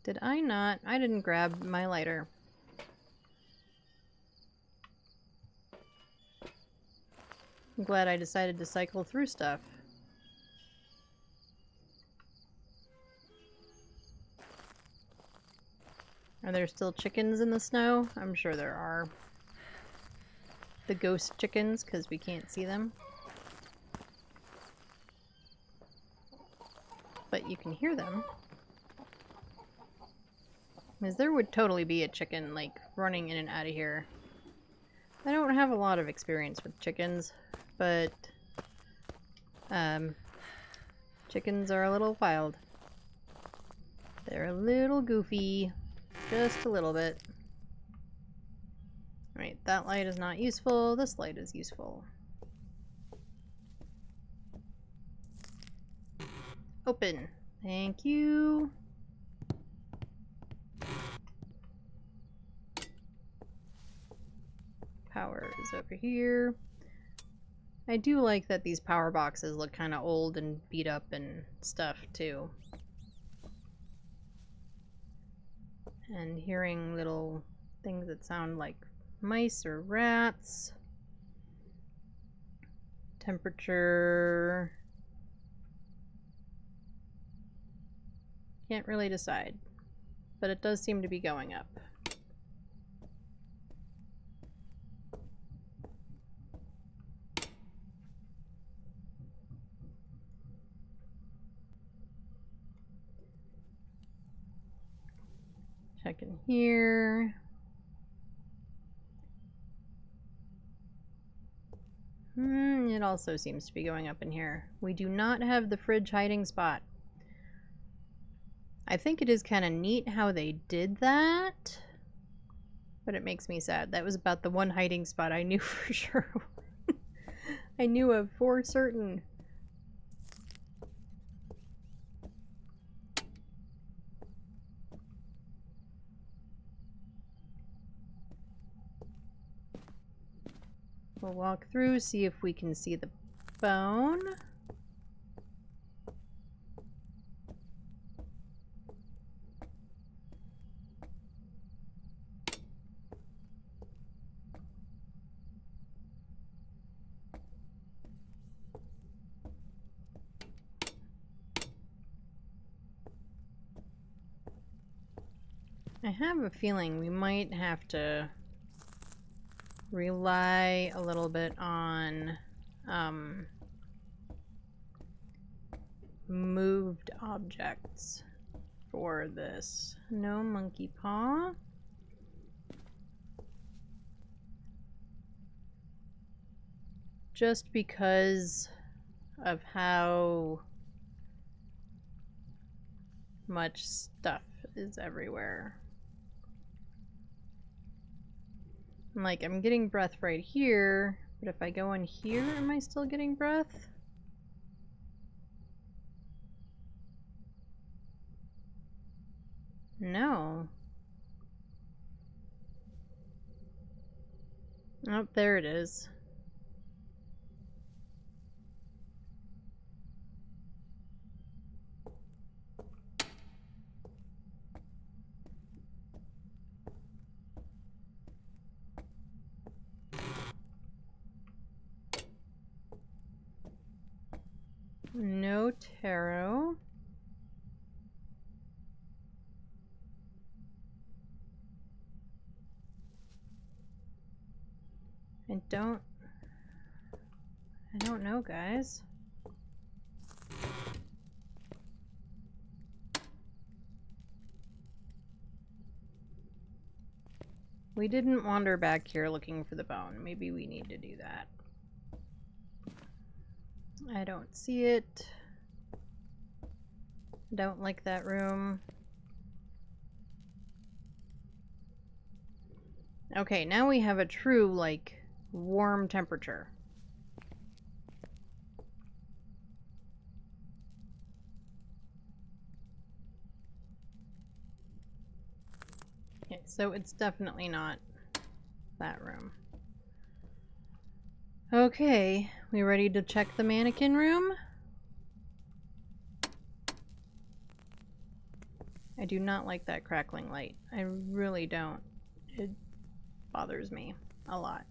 Did I not? I didn't grab my lighter. I'm glad I decided to cycle through stuff. Are there still chickens in the snow? I'm sure there are. The ghost chickens, because we can't see them. But you can hear them. Because there would totally be a chicken, like, running in and out of here. I don't have a lot of experience with chickens, but Chickens are a little wild. They're a little goofy. Just a little bit. Right, that light is not useful. This light is useful. Open. Thank you. Power is over here. I do like that these power boxes look kind of old and beat up and stuff too. And hearing little things that sound like mice or rats. Temperature. Can't really decide, but it does seem to be going up. Check in here. It also seems to be going up in here. We do not have the fridge hiding spot. I think it is kind of neat how they did that, but it makes me sad. That was about the one hiding spot I knew for sure. I knew of for certain. We'll walk through, see if we can see the bone. I have a feeling we might have to rely a little bit on moved objects for this. No monkey paw. Just because of how much stuff is everywhere. Like, I'm getting breath right here, but if I go in here, am I still getting breath? No. Oh, there it is. No tarot. I don't know, guys. We didn't wander back here looking for the bone. Maybe we need to do that. I don't see it. Don't like that room. Okay, now we have a true, like, warm temperature. Okay, so it's definitely not that room. Okay, we ready to check the mannequin room? I do not like that crackling light. I really don't. It bothers me a lot.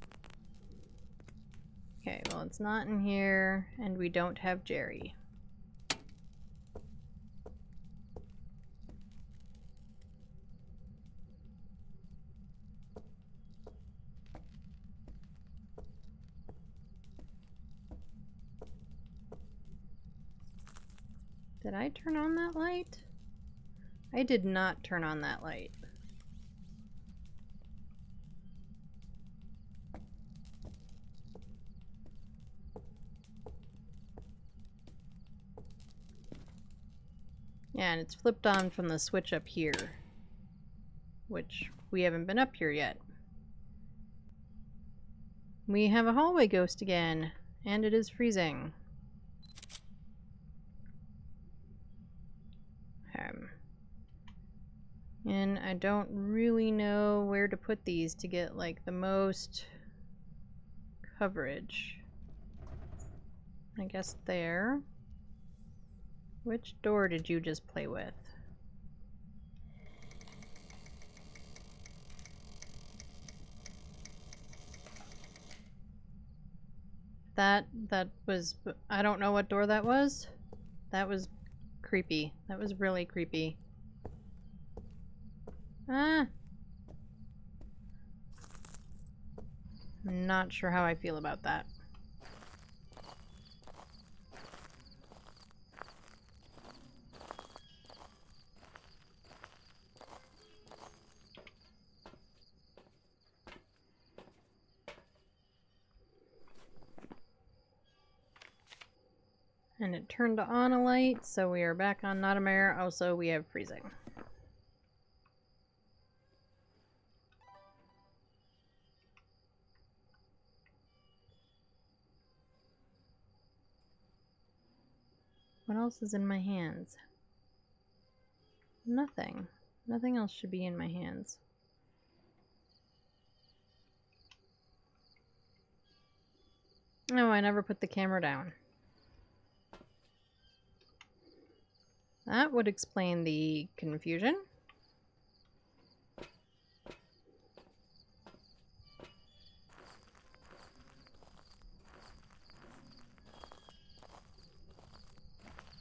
Okay, well, it's not in here, and we don't have Jerry. Did I turn on that light? I did not turn on that light. Yeah, and it's flipped on from the switch up here, which we haven't been up here yet. We have a hallway ghost again, and it is freezing. And I don't really know where to put these to get like the most coverage. I guess there. Which door did you just play with? That was, I don't know what door that was. That was creepy. That was really creepy. Ah! I'm not sure how I feel about that. And it turned on a light, so we are back on Not a Mare. Also, we have freezing. What else is in my hands? Nothing. Nothing else should be in my hands. Oh, I never put the camera down. That would explain the confusion.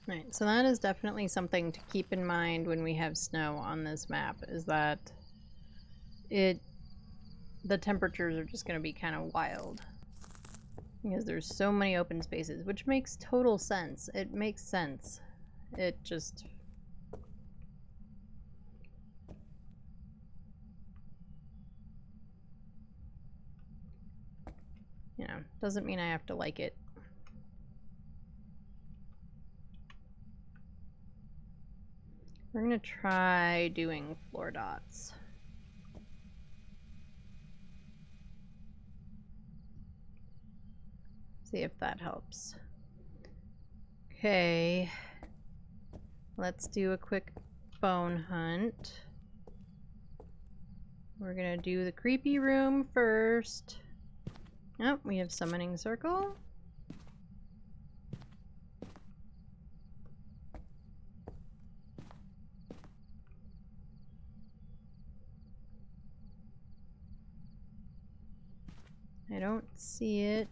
Right, so that is definitely something to keep in mind when we have snow on this map, is that the temperatures are just going to be kind of wild. Because there's so many open spaces, which makes total sense. It makes sense. It just... you know, doesn't mean I have to like it. We're gonna try doing floor dots. See if that helps. Okay. Let's do a quick bone hunt. We're gonna do the creepy room first. Oh, we have summoning circle. I don't see it.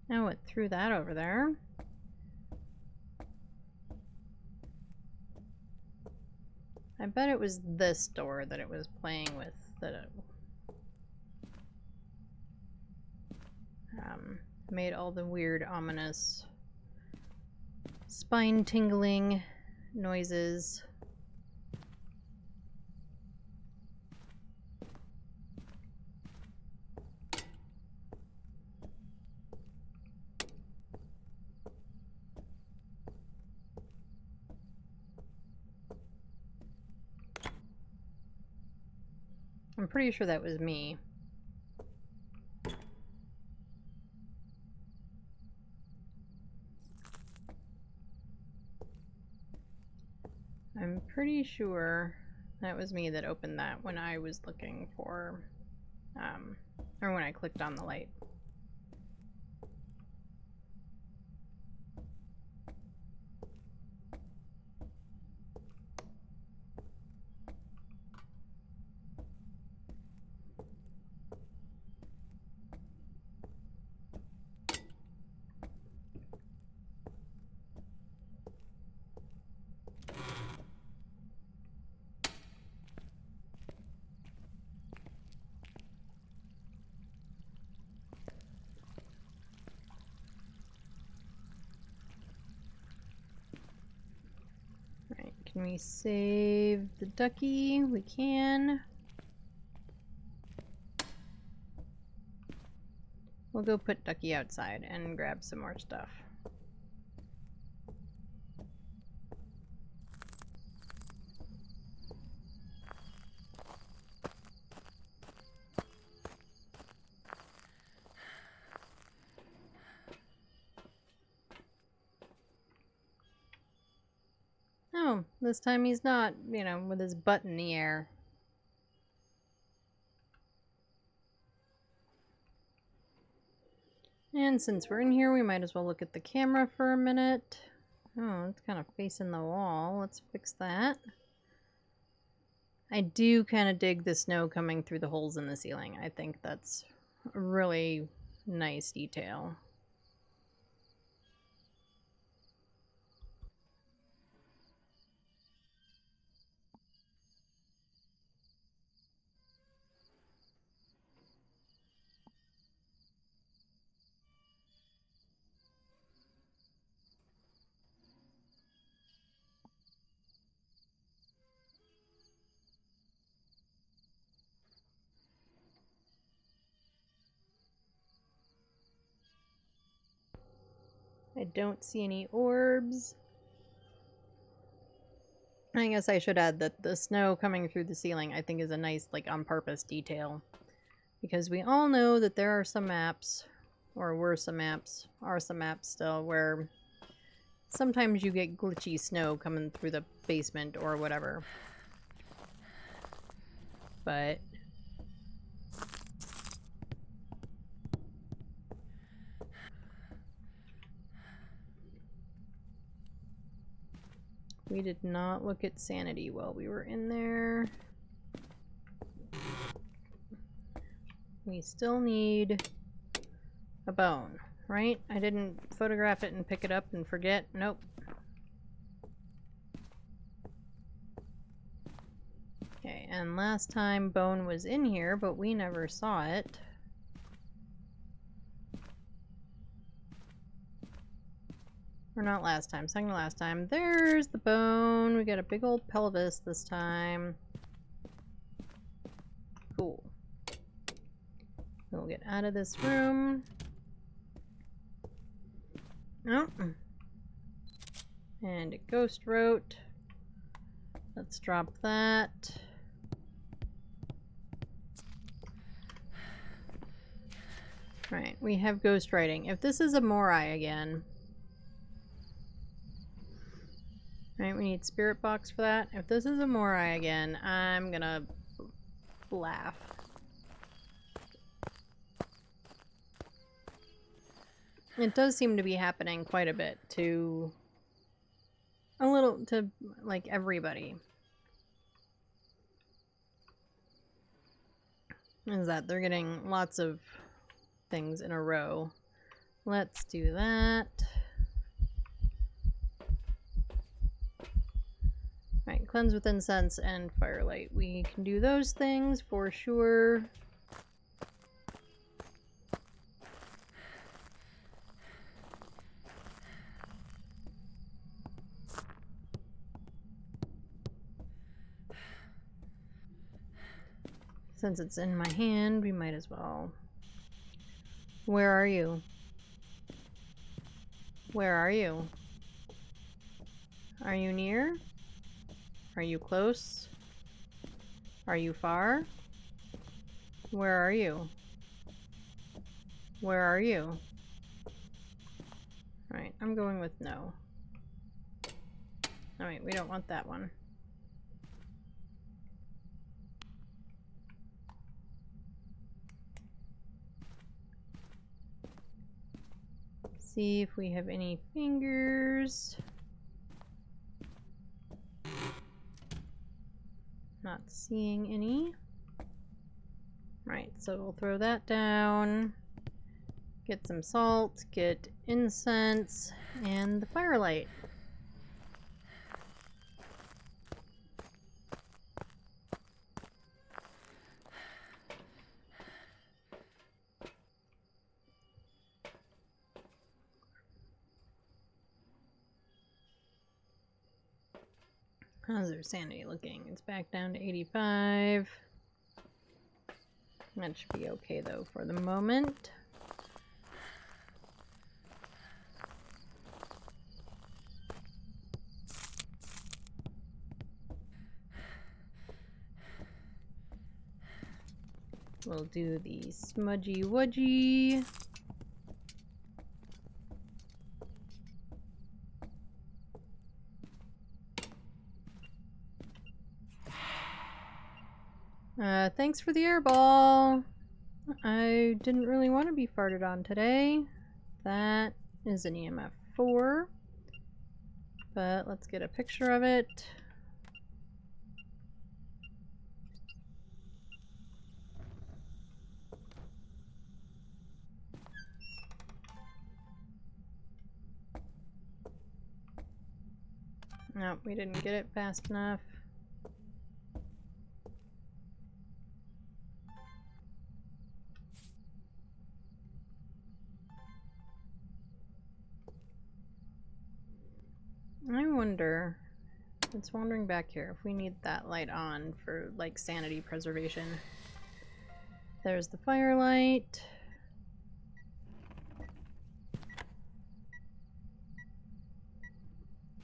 Oh, it threw that over there. I bet it was this door that it was playing with, that it made all the weird, ominous, spine-tingling noises. I'm pretty sure that was me. I'm pretty sure that was me that opened that when I was looking for, or when I clicked on the light. Right, can we save the ducky? We can. we'll go put Ducky outside and grab some more stuff. Oh, this time he's not, you know, with his butt in the air. And since we're in here, we might as well look at the camera for a minute. Oh, it's kind of facing the wall. Let's fix that. I do kind of dig the snow coming through the holes in the ceiling. I think that's a really nice detail. I don't see any orbs. I guess I should add that the snow coming through the ceiling I think is a nice, like, on purpose detail. Because we all know that there are some maps, or were some maps, are some maps still, where sometimes you get glitchy snow coming through the basement or whatever. But we did not look at sanity while we were in there. We still need a bone, right? I didn't photograph it and pick it up and forget. Nope. Okay, and last time bone was in here, but we never saw it. Or not last time, second to last time. There's the bone. We got a big old pelvis this time. Cool. We'll get out of this room. Oh. And a ghost wrote. Let's drop that. Right, we have ghost writing. If this is a Morai again. Right, we need spirit box for that. If this is a Morai again, I'm gonna laugh. It does seem to be happening quite a bit to like everybody. Is that they're getting lots of things in a row. Let's do that. Right, cleanse with incense and firelight. We can do those things for sure. Since it's in my hand, we might as well. Where are you? Where are you? Are you near? Are you close? Are you far? Where are you? Where are you? Alright, I'm going with no. Alright, we don't want that one. See if we have any fingers. Not seeing any. Right, so we'll throw that down. Get some salt, get incense, and the firelight. How's their sanity looking? It's back down to 85. That should be okay though for the moment. We'll do the smudgy wudgy. Thanks for the airball. I didn't really want to be farted on today. That is an EMF 4. But let's get a picture of it. No, we didn't get it fast enough. I wonder, it's wandering back here, if we need that light on for like sanity preservation. There's the firelight.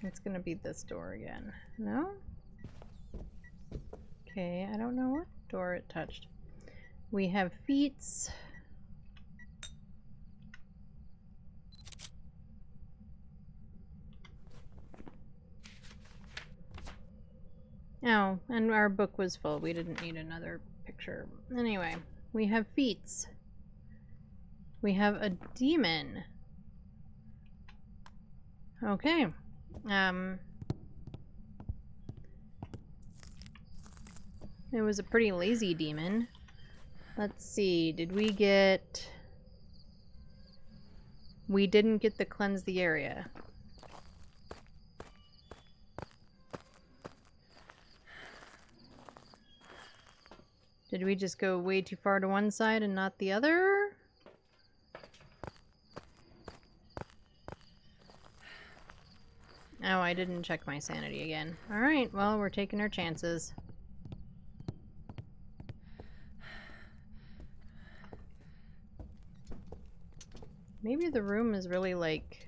It's gonna be this door again. No? Okay, I don't know what door it touched. We have feet. Oh, and our book was full. We didn't need another picture. Anyway, we have feet. We have a demon. Okay. It was a pretty lazy demon. Let's see, did we get... We didn't get the cleanse the area. Did we just go way too far to one side and not the other? Oh, I didn't check my sanity again. Alright, well, we're taking our chances. Maybe the room is really, like,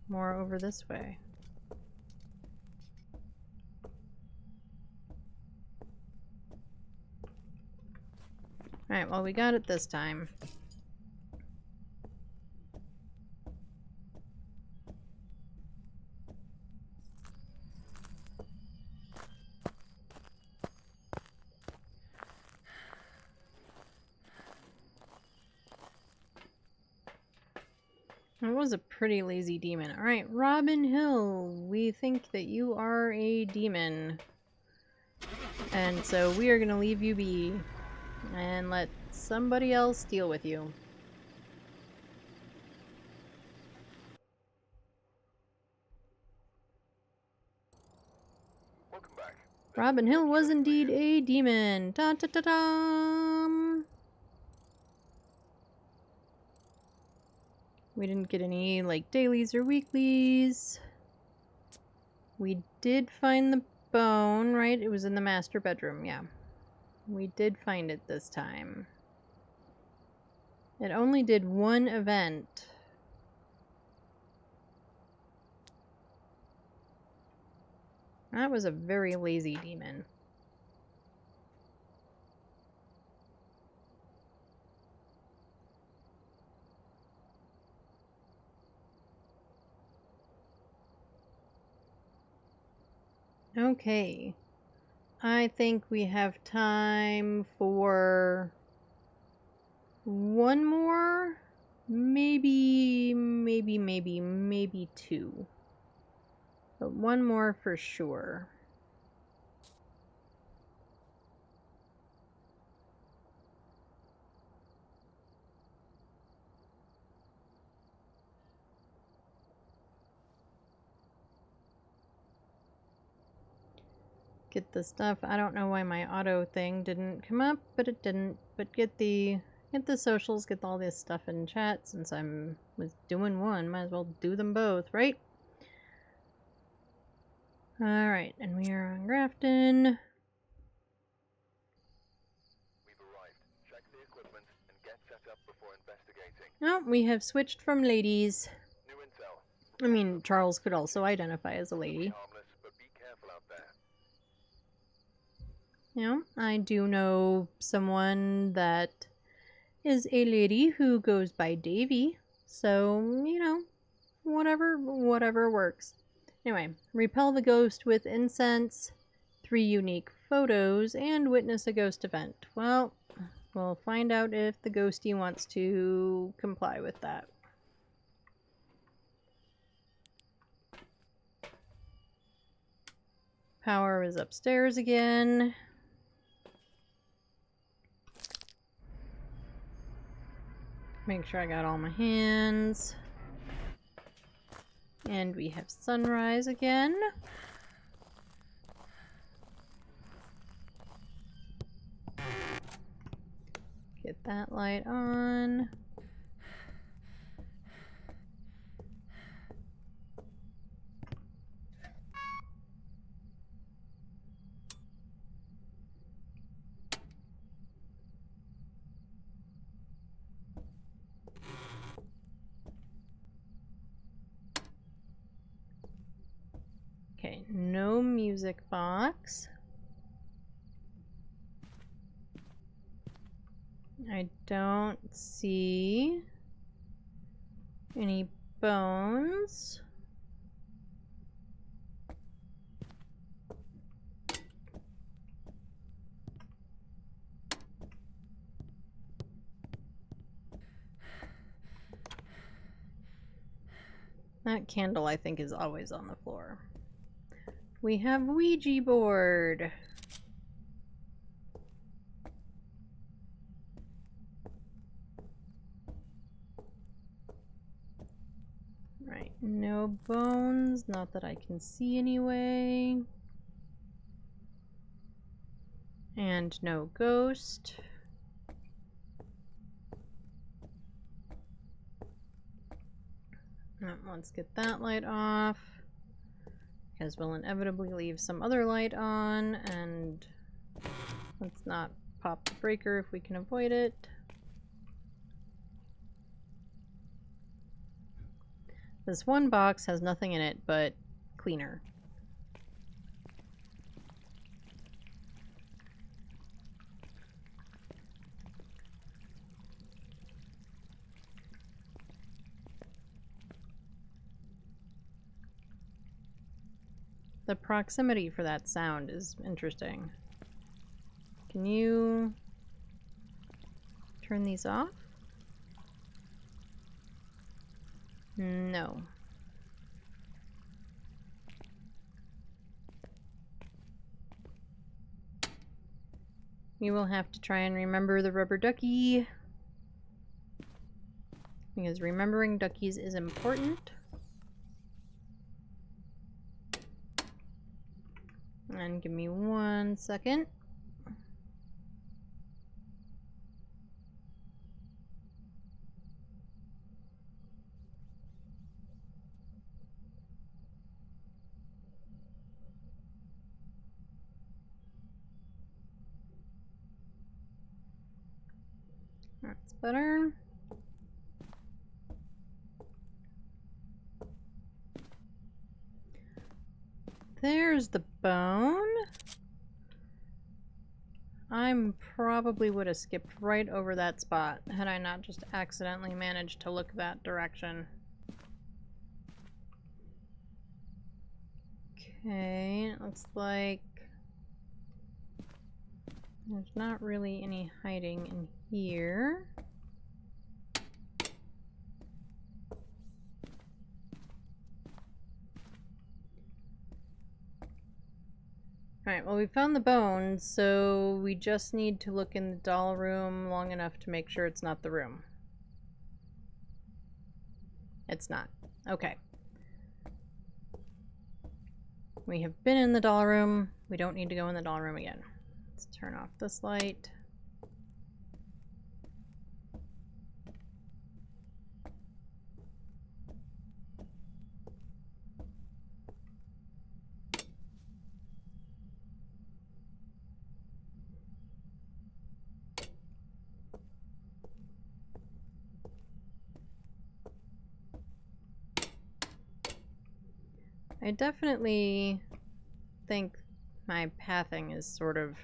more over this way. Alright, well, we got it this time. It was a pretty lazy demon. Alright, Robin Hill, we think that you are a demon. And so we are going to leave you be and let somebody else deal with you. Welcome back. Robin Hill was indeed a demon. Da da da da. We didn't get any like dailies or weeklies. We did find the bone, right? It was in the master bedroom, yeah. We did find it this time. It only did one event. That was a very lazy demon. Okay. I think we have time for one more, maybe two. But one more for sure. Get the stuff. I don't know why my auto thing didn't come up, but it didn't. But get the socials, get all this stuff in chat. Since was doing one, might as well do them both, right? Alright, and we are on Grafton. We've arrived. Check the equipment and get set up before investigating. Oh, we have switched from ladies. New intel. I mean, Charles could also identify as a lady. Harmless, but be careful out there. You know, I do know someone that is a lady who goes by Davy. So, you know, whatever works. Anyway, repel the ghost with incense, 3 unique photos, and witness a ghost event. Well, we'll find out if the ghostie wants to comply with that. Power is upstairs again. Make sure I got all my hands. And we have sunrise again. Get that light on. Okay, no music box. I don't see any bones. That candle, I think, is always on the floor. We have Ouija board. Right, no bones, not that I can see anyway. And no ghost. Let's get that light off, because we'll inevitably leave some other light on, and let's not pop the breaker if we can avoid it. This one box has nothing in it but cleaner. The proximity for that sound is interesting. Can you turn these off? No. You will have to try and remember the rubber ducky, because remembering duckies is important. And give me 1 second. That's better. There's the bone. I probably would have skipped right over that spot had I not just accidentally managed to look that direction. Okay, it looks like there's not really any hiding in here. Alright, well we found the bones, so we just need to look in the doll room long enough to make sure it's not the room. It's not. Okay. We have been in the doll room. We don't need to go in the doll room again. Let's turn off this light. I definitely think my pathing is sort of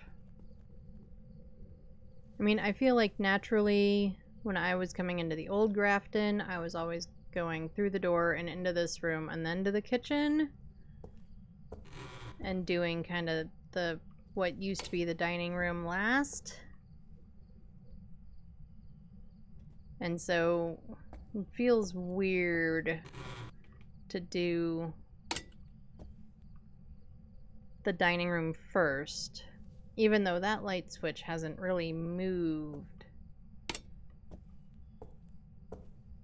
I mean, I feel like naturally when I was coming into the old Grafton, I was always going through the door and into this room and then to the kitchen and doing kind of the what used to be the dining room last. And so it feels weird to do the dining room first, even though that light switch hasn't really moved.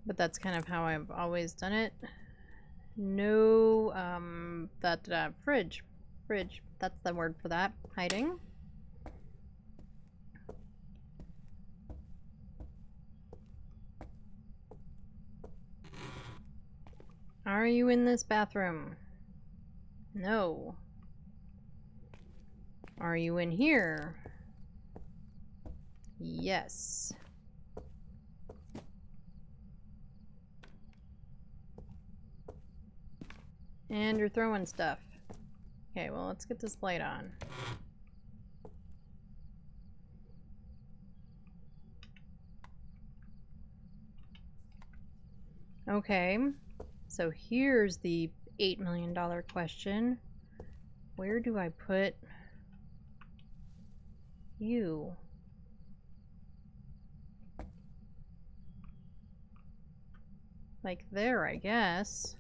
But that's kind of how I've always done it. No, fridge. Fridge, that's the word for that. Hiding. Are you in this bathroom? No. Are you in here? Yes. And you're throwing stuff. Okay, well, let's get this light on. Okay, so here's the $8 million question. Where do I put you? Like there, I guess.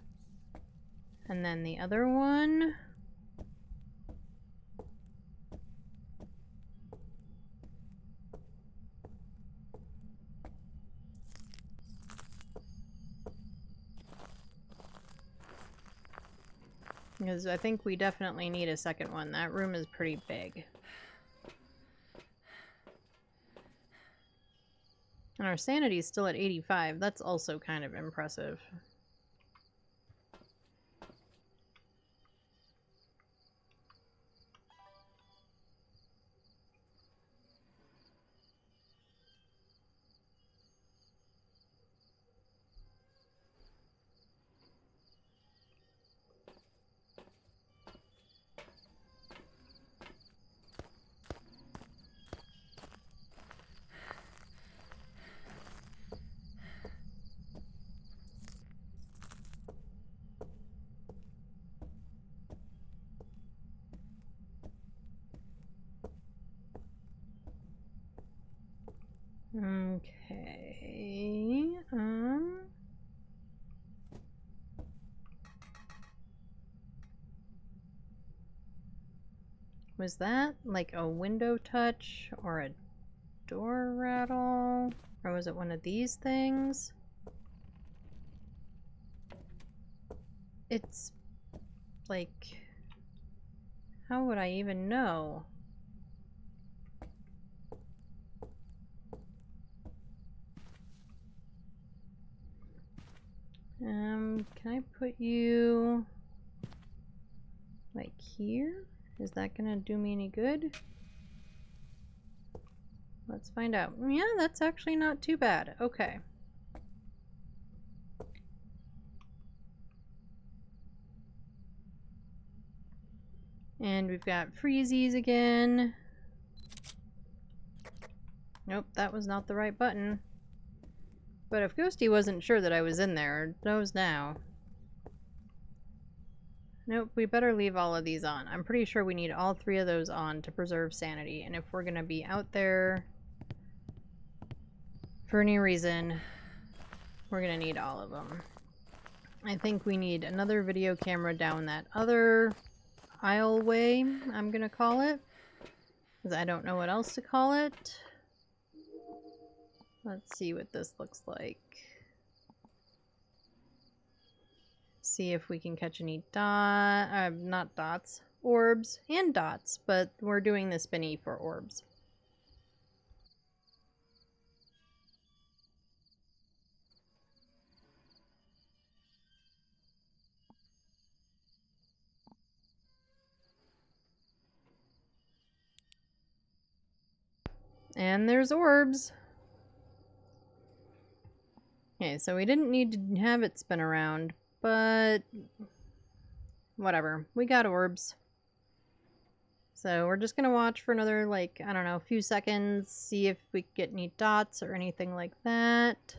And then the other one. Because I think we definitely need a second one. That room is pretty big. And our sanity is still at 85. That's also kind of impressive. Okay. Was that like a window touch or a door rattle? Or was it one of these things? It's like, how would I even know? Can I put you like here? Is that gonna do me any good? Let's find out. Yeah, that's actually not too bad. Okay. And we've got freezies again. Nope, that was not the right button. But if Ghosty wasn't sure that I was in there, knows now. Nope, we better leave all of these on. I'm pretty sure we need all 3 of those on to preserve sanity. And if we're gonna be out there for any reason, we're gonna need all of them. I think we need another video camera down that other aisleway, I'm gonna call it. Because I don't know what else to call it. Let's see what this looks like. See if we can catch any not dots, orbs and dots, but we're doing the spinny for orbs. And there's orbs. Okay, so we didn't need to have it spin around, but whatever. We got orbs. So we're just going to watch for another, like, I don't know, a few seconds, see if we get any dots or anything like that.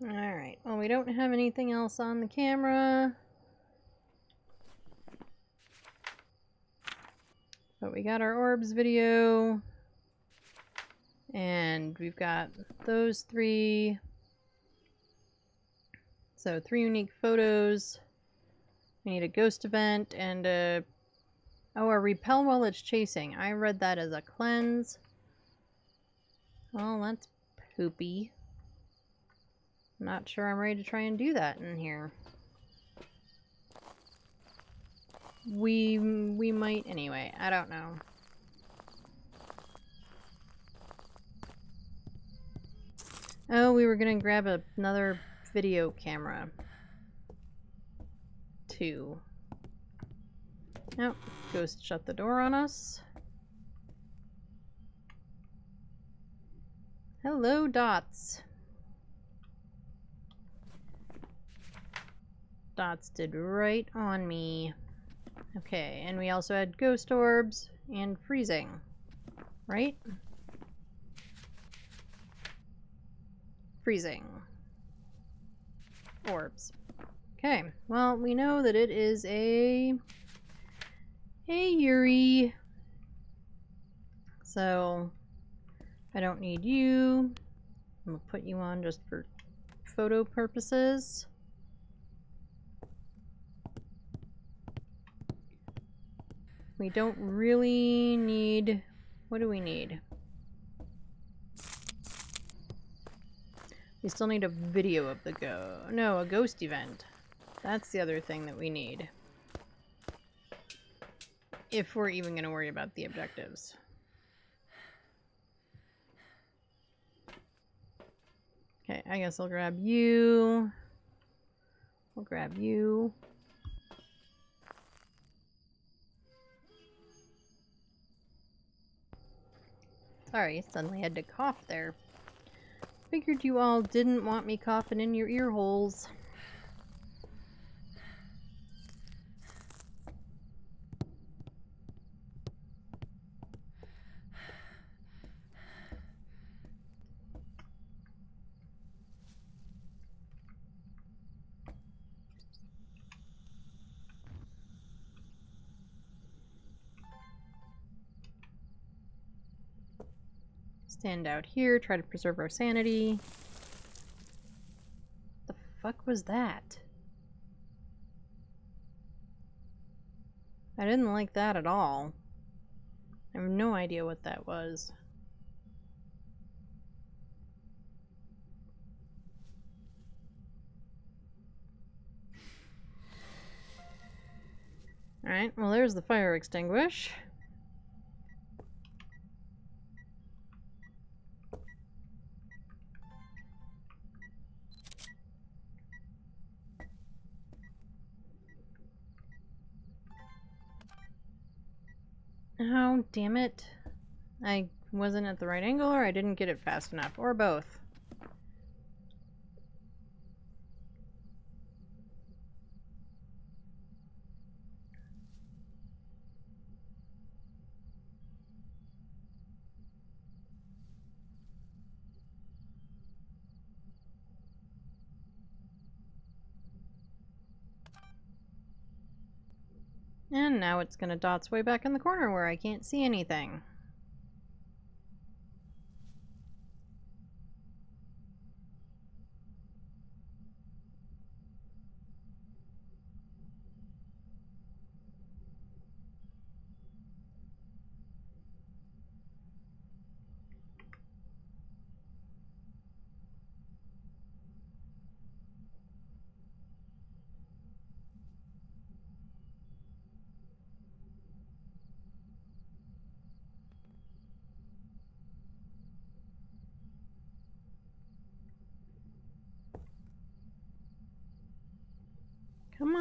Alright, well, we don't have anything else on the camera. But we got our orbs video. And we've got those 3. So 3 unique photos. We need a ghost event and a... Oh, a repel while it's chasing. I read that as a cleanse. Well, that's poopy. I'm not sure I'm ready to try and do that in here. We might anyway. I don't know. Oh, we were gonna grab another video camera. 2. Nope. Ghost shut the door on us. Hello, dots. Dots did right on me. Okay, and we also had ghost orbs and freezing, right? Freezing. Orbs. Okay, well, we know that it is a Yuri. So, I don't need you. I'm gonna put you on just for photo purposes. We don't really need... What do we need? We still need a video of the No, a ghost event. That's the other thing that we need. If we're even going to worry about the objectives. Okay, I guess I'll grab you. We'll grab you. Sorry, suddenly had to cough there. Figured you all didn't want me coughing in your ear holes. Stand out here, try to preserve our sanity. The fuck was that? I didn't like that at all. I have no idea what that was. Alright, well there's the fire extinguish. Oh, damn it. I wasn't at the right angle, or I didn't get it fast enough, or both. And now it's gonna dots way back in the corner where I can't see anything.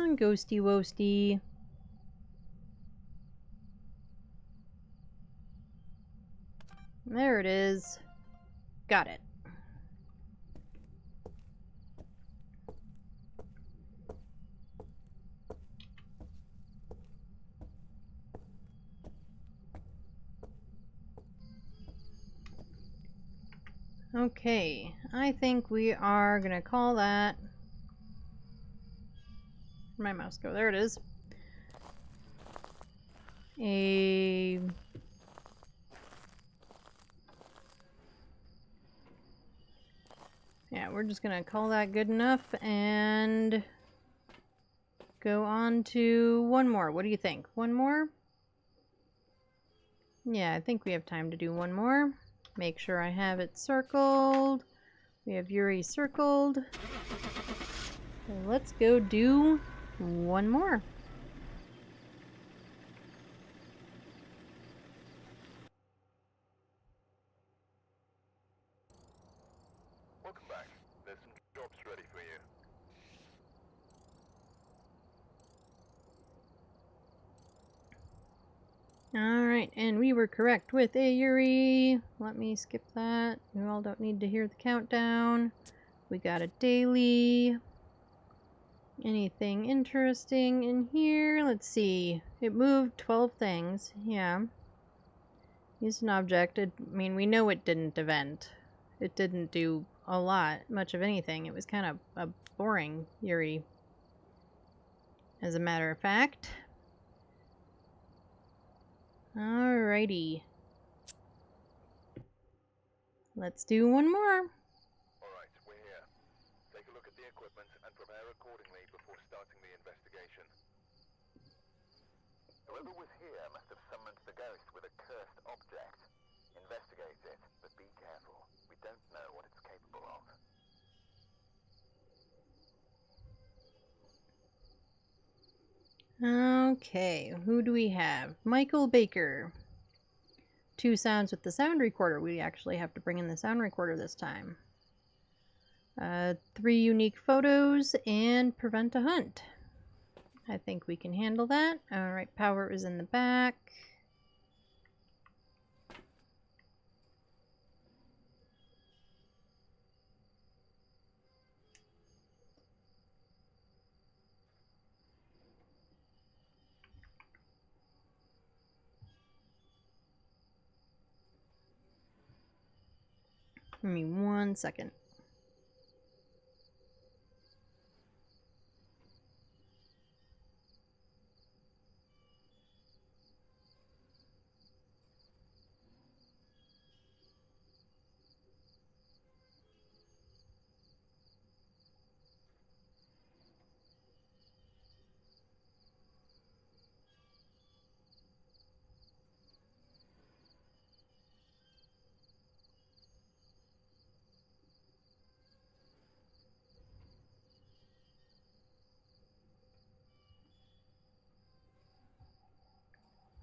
on, ghosty woasty. There it is. Got it. Okay, I think we are gonna call that. Where'd my mouse go? There it is. Yeah, we're just gonna call that good enough and go on to one more. What do you think? One more? Yeah, I think we have time to do one more. Make sure I have it circled. We have Yuri circled. So let's go do one more. Welcome back. There's some jobs ready for you. Alright, and we were correct with a Yuri. Let me skip that. You all don't need to hear the countdown. We got a daily. Anything interesting in here? Let's see. It moved 12 things. Yeah. Used an object. I mean, we know it didn't event. It didn't do a lot, much of anything. It was kind of a boring Yuri, as a matter of fact. Alrighty. Let's do one more. Alright, we're here. Take a look at the equipment and prepare accordingly before starting the investigation. Whoever was here must have summoned the ghost with a cursed object. Investigate it, but be careful. We don't know what it's capable of. Okay, who do we have? Michael Baker. 2 sounds with the sound recorder. We actually have to bring in the sound recorder this time. 3 unique photos and prevent a hunt. I think we can handle that. Alright, power is in the back. Give me 1 second.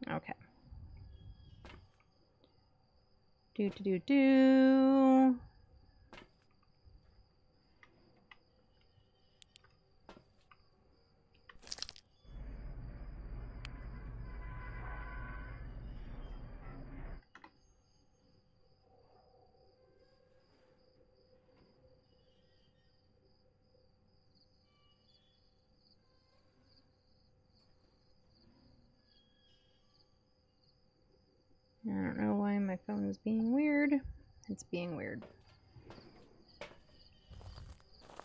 Okay. Do. I don't know why my phone is being weird. It's being weird.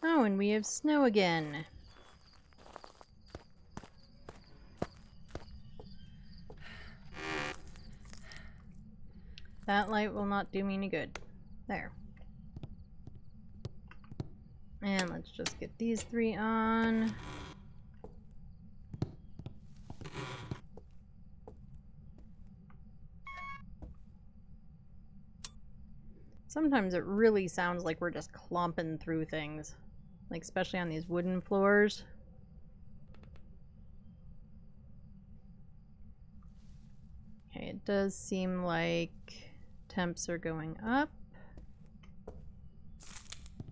Oh, and we have snow again. That light will not do me any good. There. And let's just get these 3 on. Sometimes it really sounds like we're just clomping through things. Like, especially on these wooden floors. Okay, it does seem like temps are going up.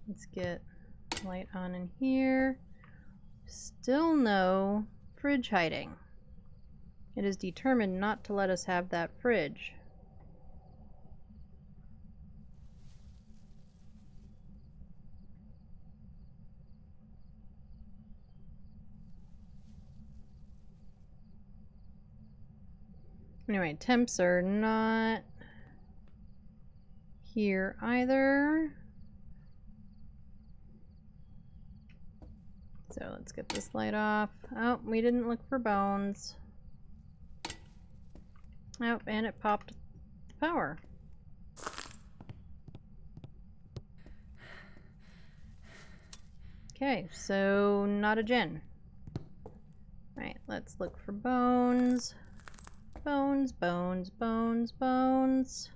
Let's get light on in here. Still no fridge hiding. It is determined not to let us have that fridge. Anyway, temps are not here either. So let's get this light off. Oh, we didn't look for bones. Oh, and it popped the power. Okay, so not a gen. Right, let's look for bones. Bones, bones, bones, bones.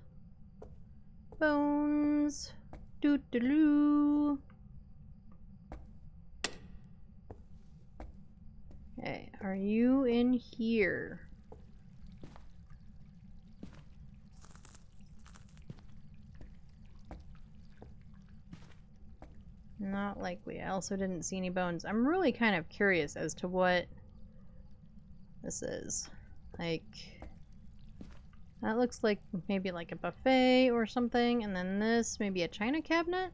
Bones. Doo-doo-doo. Okay, are you in here? Not likely. I also didn't see any bones. I'm really kind of curious as to what this is. Like, that looks like maybe like a buffet or something, and then this, maybe a china cabinet?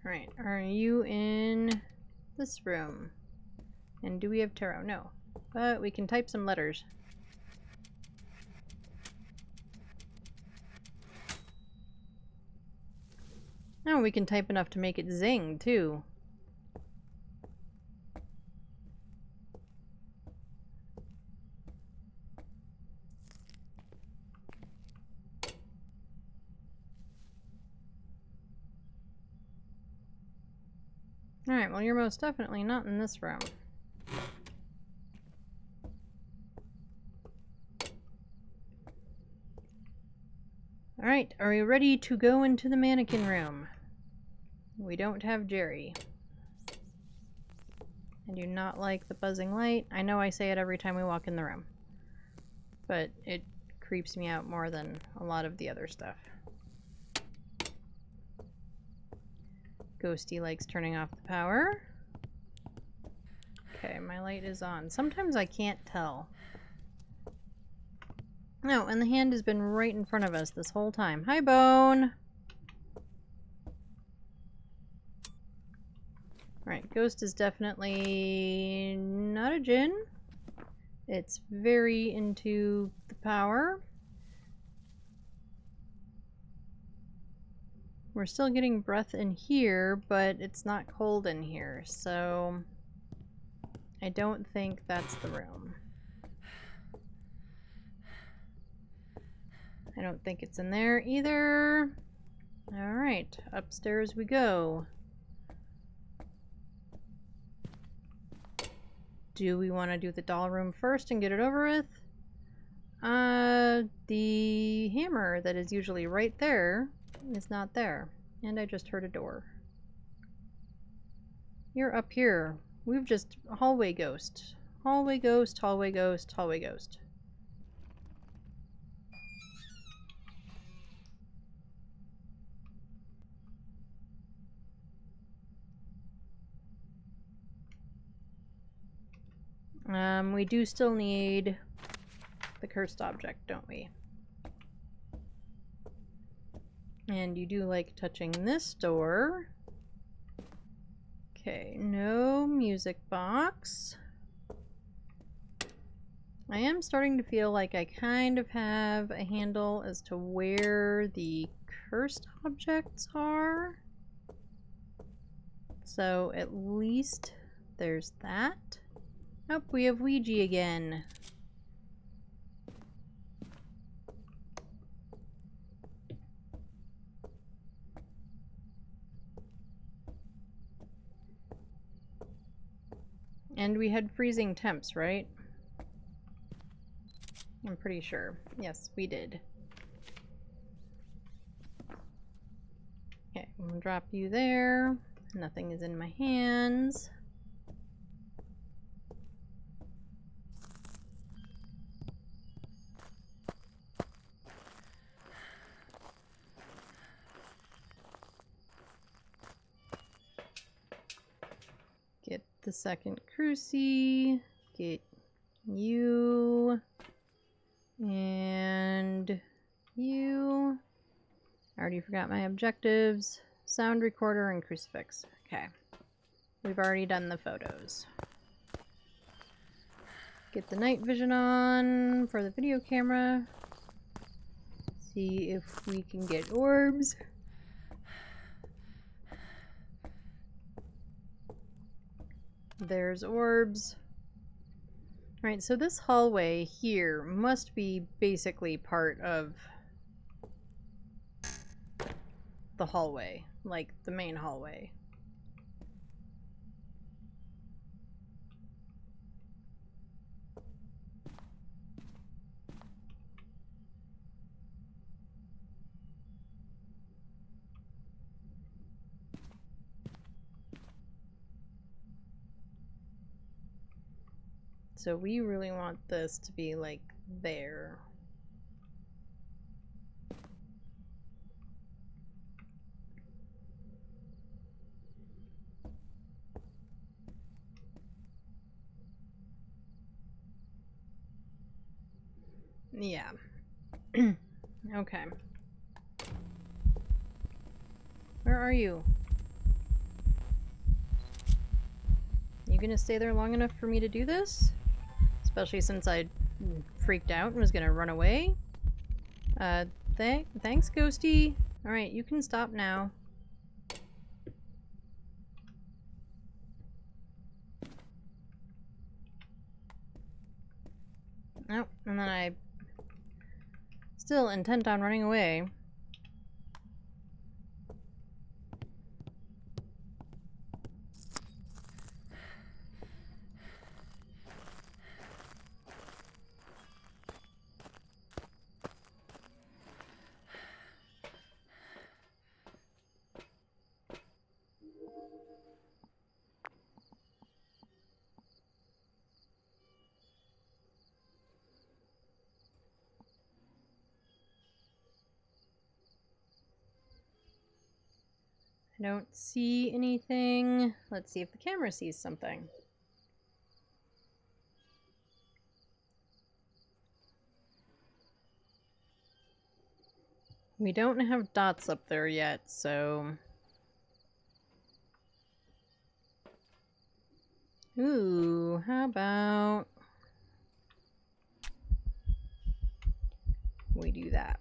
Alright, are you in this room? And do we have tarot? No. But we can type some letters. Oh, we can type enough to make it zing, too. Alright, well, you're most definitely not in this room. Alright, are we ready to go into the mannequin room? We don't have Jerry. I do not like the buzzing light. I know I say it every time we walk in the room, but it creeps me out more than a lot of the other stuff. Ghosty likes turning off the power. Okay, my light is on. Sometimes I can't tell. No, and the hand has been right in front of us this whole time. Hi, Bone! Alright, Ghost is definitely not a djinn. It's very into the power. We're still getting breath in here, but it's not cold in here, so I don't think that's the room. I don't think it's in there either. Alright, upstairs we go. Do we want to do the doll room first and get it over with? The hammer that is usually right there is not there. And I just heard a door. You're up here. We've just... hallway ghost. Hallway ghost, hallway ghost, hallway ghost. We do still need the cursed object, don't we? And you do like touching this door. Okay, no music box. I am starting to feel like I kind of have a handle as to where the cursed objects are. So at least there's that. Oh, we have Ouija again. And we had freezing temps, right? I'm pretty sure. Yes, we did. Okay, I'm gonna drop you there. Nothing is in my hands. the second cruci. Get you. And you. I already forgot my objectives. Sound recorder and crucifix. Okay. We've already done the photos. Get the night vision on for the video camera. See if we can get orbs. There's orbs. Alright, so this hallway here must be basically part of the hallway, like the main hallway. So we really want this to be like there. Yeah. Okay. Where are you? You gonna stay there long enough for me to do this? Especially since I freaked out and was gonna run away? Thanks, Ghosty. Alright, you can stop now. Oh, and then I... Still intent on running away. I don't see anything. Let's see if the camera sees something. We don't have dots up there yet, so... Ooh, how about... we do that.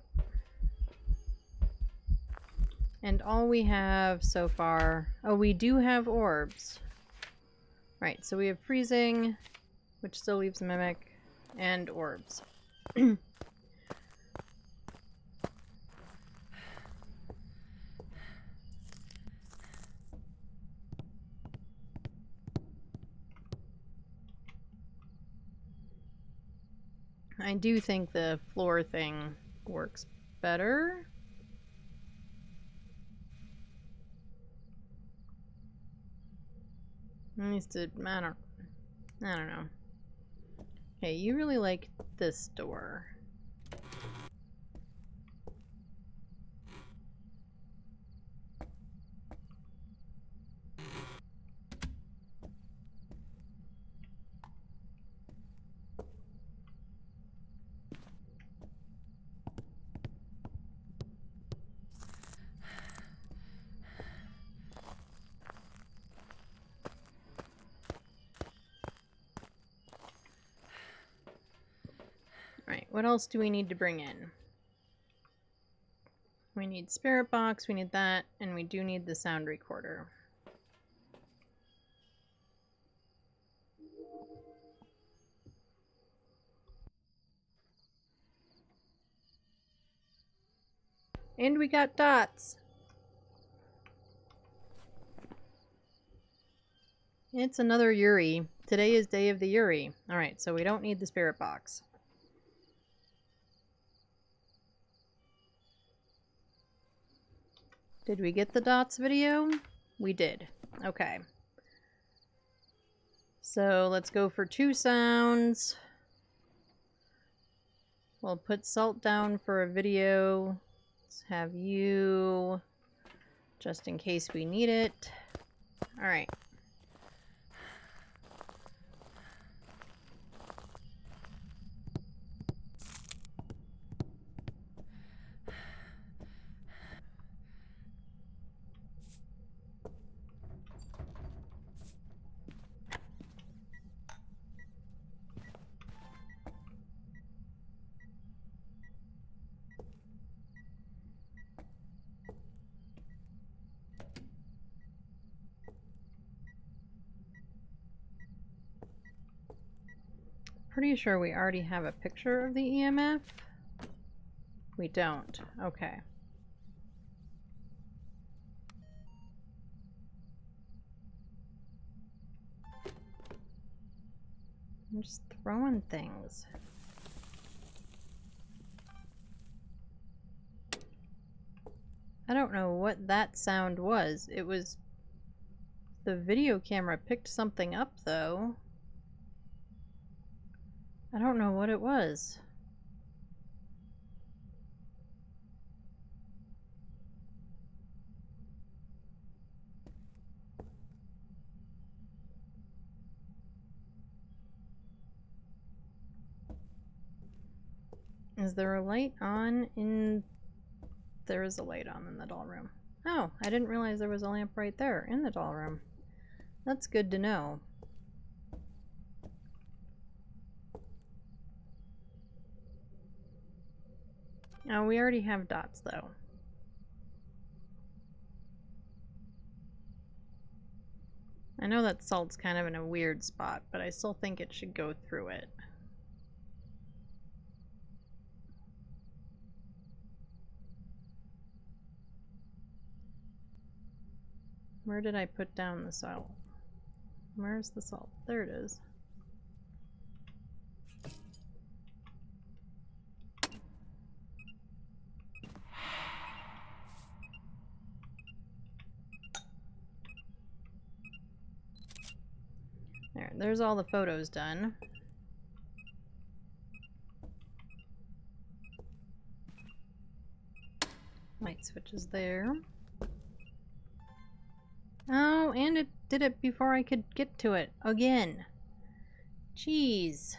And all we have so far... Oh, we do have orbs. Right, so we have freezing, which still leaves mimic, and orbs. I do think the floor thing works better. At least it, I don't know. Hey, you really like this door. Alright, what else do we need to bring in? We need spirit box, we need that, and we do need the sound recorder. And we got dots! It's another Yuri. Today is day of the Yuri. Alright, so we don't need the spirit box. Did we get the dots video? We did. Okay. So let's go for 2 sounds. We'll put salt down for a video. Let's have you, just in case we need it. Alright. pretty sure we already have a picture of the EMF. We don't. Okay. I'm just throwing things. I don't know what that sound was. It was... The video camera picked something up, though. I don't know what it was. Is there a light on in... There is a light on in the doll room. Oh, I didn't realize there was a lamp right there in the doll room. That's good to know. Oh, we already have dots, though. I know that salt's kind of in a weird spot, but I still think it should go through it. Where did I put down the salt? Where's the salt? There it is. There's all the photos done. Light switch is there. Oh, and it did it before I could get to it again. Jeez.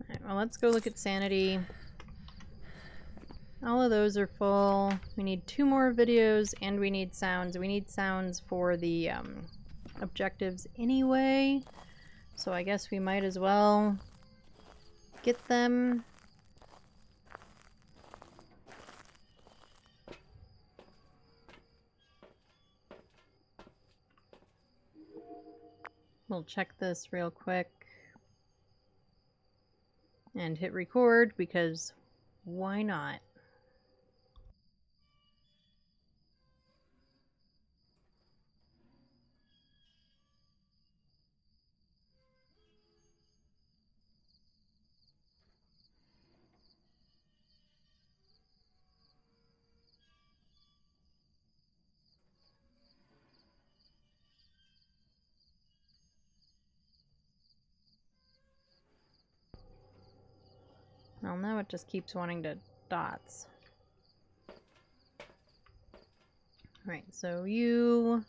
Alright, well, let's go look at sanity. All of those are full. We need 2 more videos and we need sounds. We need sounds for the objectives anyway, so I guess we might as well get them. We'll check this real quick and hit record because why not? Well, now it just keeps wanting to dots. Right, so you...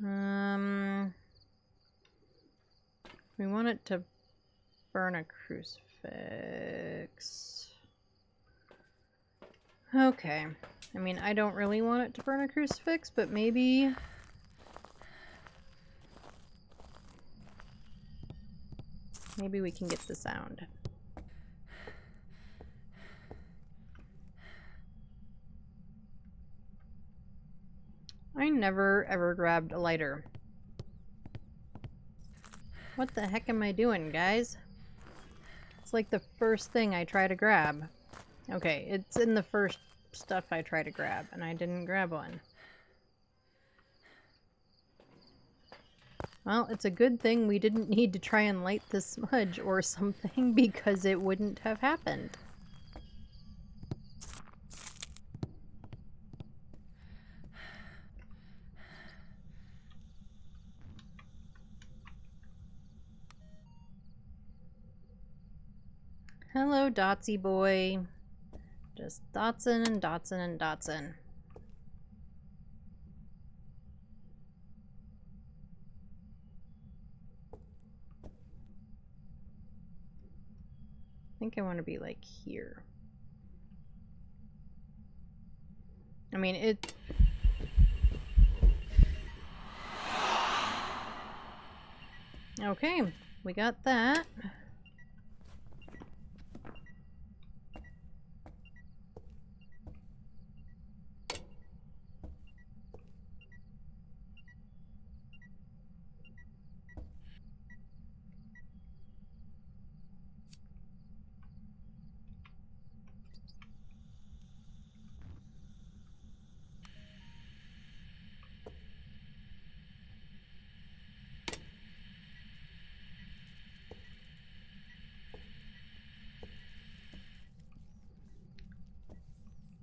we want it to burn a crucifix. Okay. I mean, I don't really want it to burn a crucifix, but maybe... Maybe we can get the sound. I never ever grabbed a lighter. What the heck am I doing, guys? It's like the first thing I try to grab. Okay, it's in the first stuff I try to grab, and I didn't grab one. Well, it's a good thing we didn't need to try and light the smudge or something because it wouldn't have happened. Hello, Dotsy boy. Just Dotson and Dotson and Dotson. I think I want to be like here. I mean, it... Okay, we got that.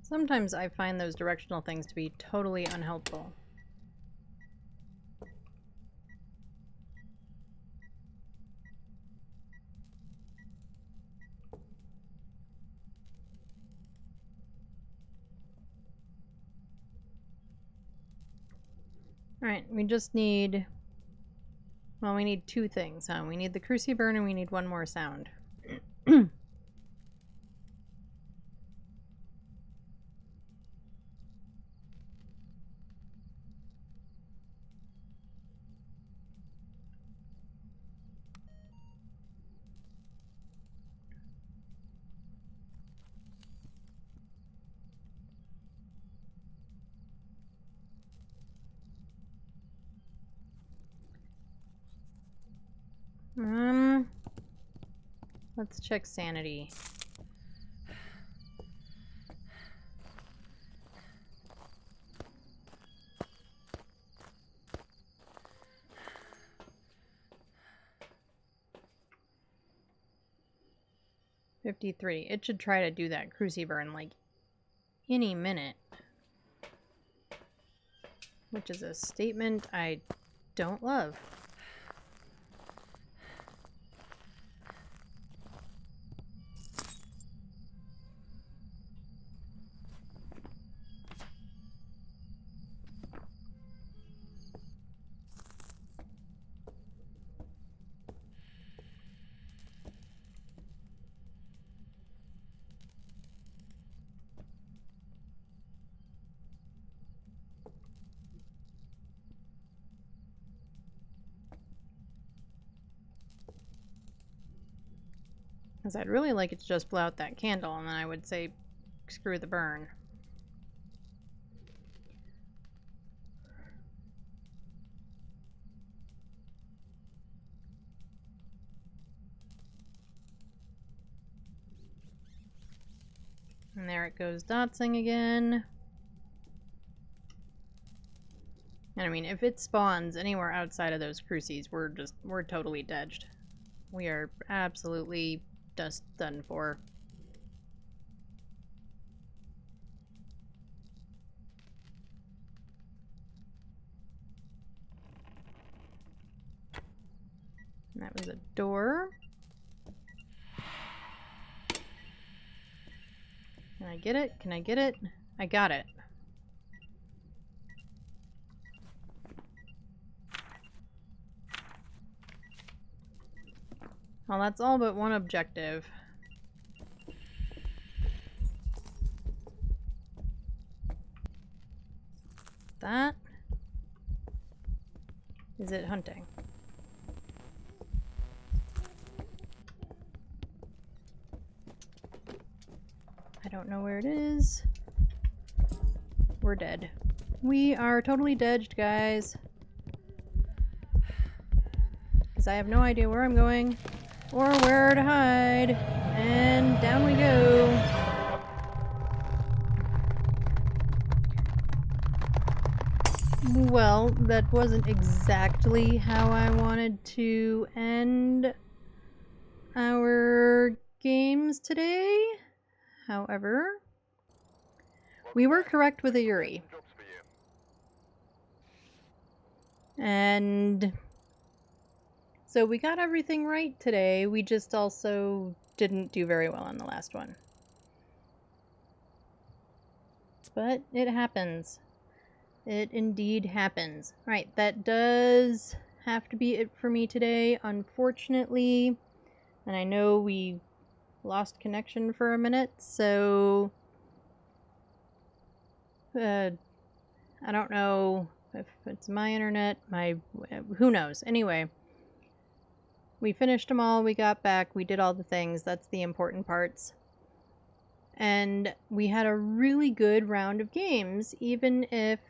Sometimes I find those directional things to be totally unhelpful. Alright, we just need... Well, we need two things, huh? We need the cruciburn and we need one more sound. Let's check sanity. $53. It should try to do that cruciburn like any minute. Which is a statement I don't love. Because I'd really like it to just blow out that candle, and then I would say, screw the burn. And there it goes dotsing again. And I mean, if it spawns anywhere outside of those crucies, we're totally dead. We are absolutely just done for. And that was a door. Can I get it? Can I get it? I got it. Well, that's all but one objective. That is it hunting. I don't know where it is. We're dead. We are totally dead, guys. Because I have no idea where I'm going or where to hide. And down we go. Well, that wasn't exactly how I wanted to end our games today. However, we were correct with a Yuri. And so we got everything right today. We just also didn't do very well on the last one. But it happens. It indeed happens. Right, that does have to be it for me today, unfortunately. And I know we lost connection for a minute, so I don't know if it's my internet, who knows. Anyway, we finished them all, we got back, we did all the things, that's the important parts. And we had a really good round of games, even if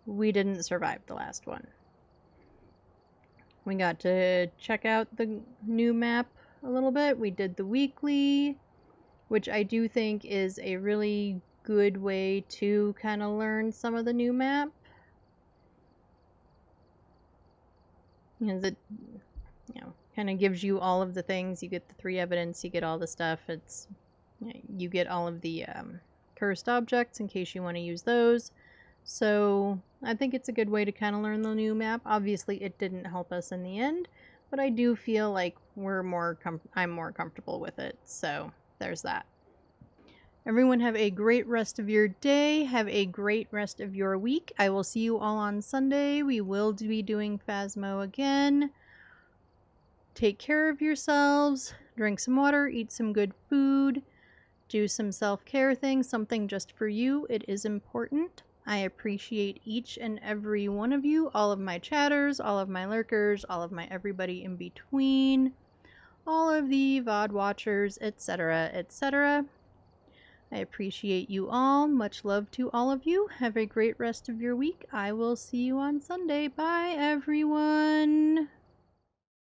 we didn't survive the last one. We got to check out the new map a little bit. We did the weekly, which I do think is a really good way to kind of learn some of the new map. Because it, kind of gives you all of the things. You get the 3 evidence, you get all the stuff. You get all of the cursed objects in case you want to use those. So I think it's a good way to kind of learn the new map. Obviously, it didn't help us in the end, but I do feel like I'm more comfortable with it. So there's that. Everyone have a great rest of your day. Have a great rest of your week. I will see you all on Sunday. We will be doing Phasmo again. Take care of yourselves. Drink some water. Eat some good food. Do some self-care things. Something just for you. It is important. I appreciate each and every one of you. All of my chatters. All of my lurkers. All of my everybody in between. All of the VOD watchers, etc., etc. I appreciate you all. Much love to all of you. Have a great rest of your week. I will see you on Sunday. Bye, everyone.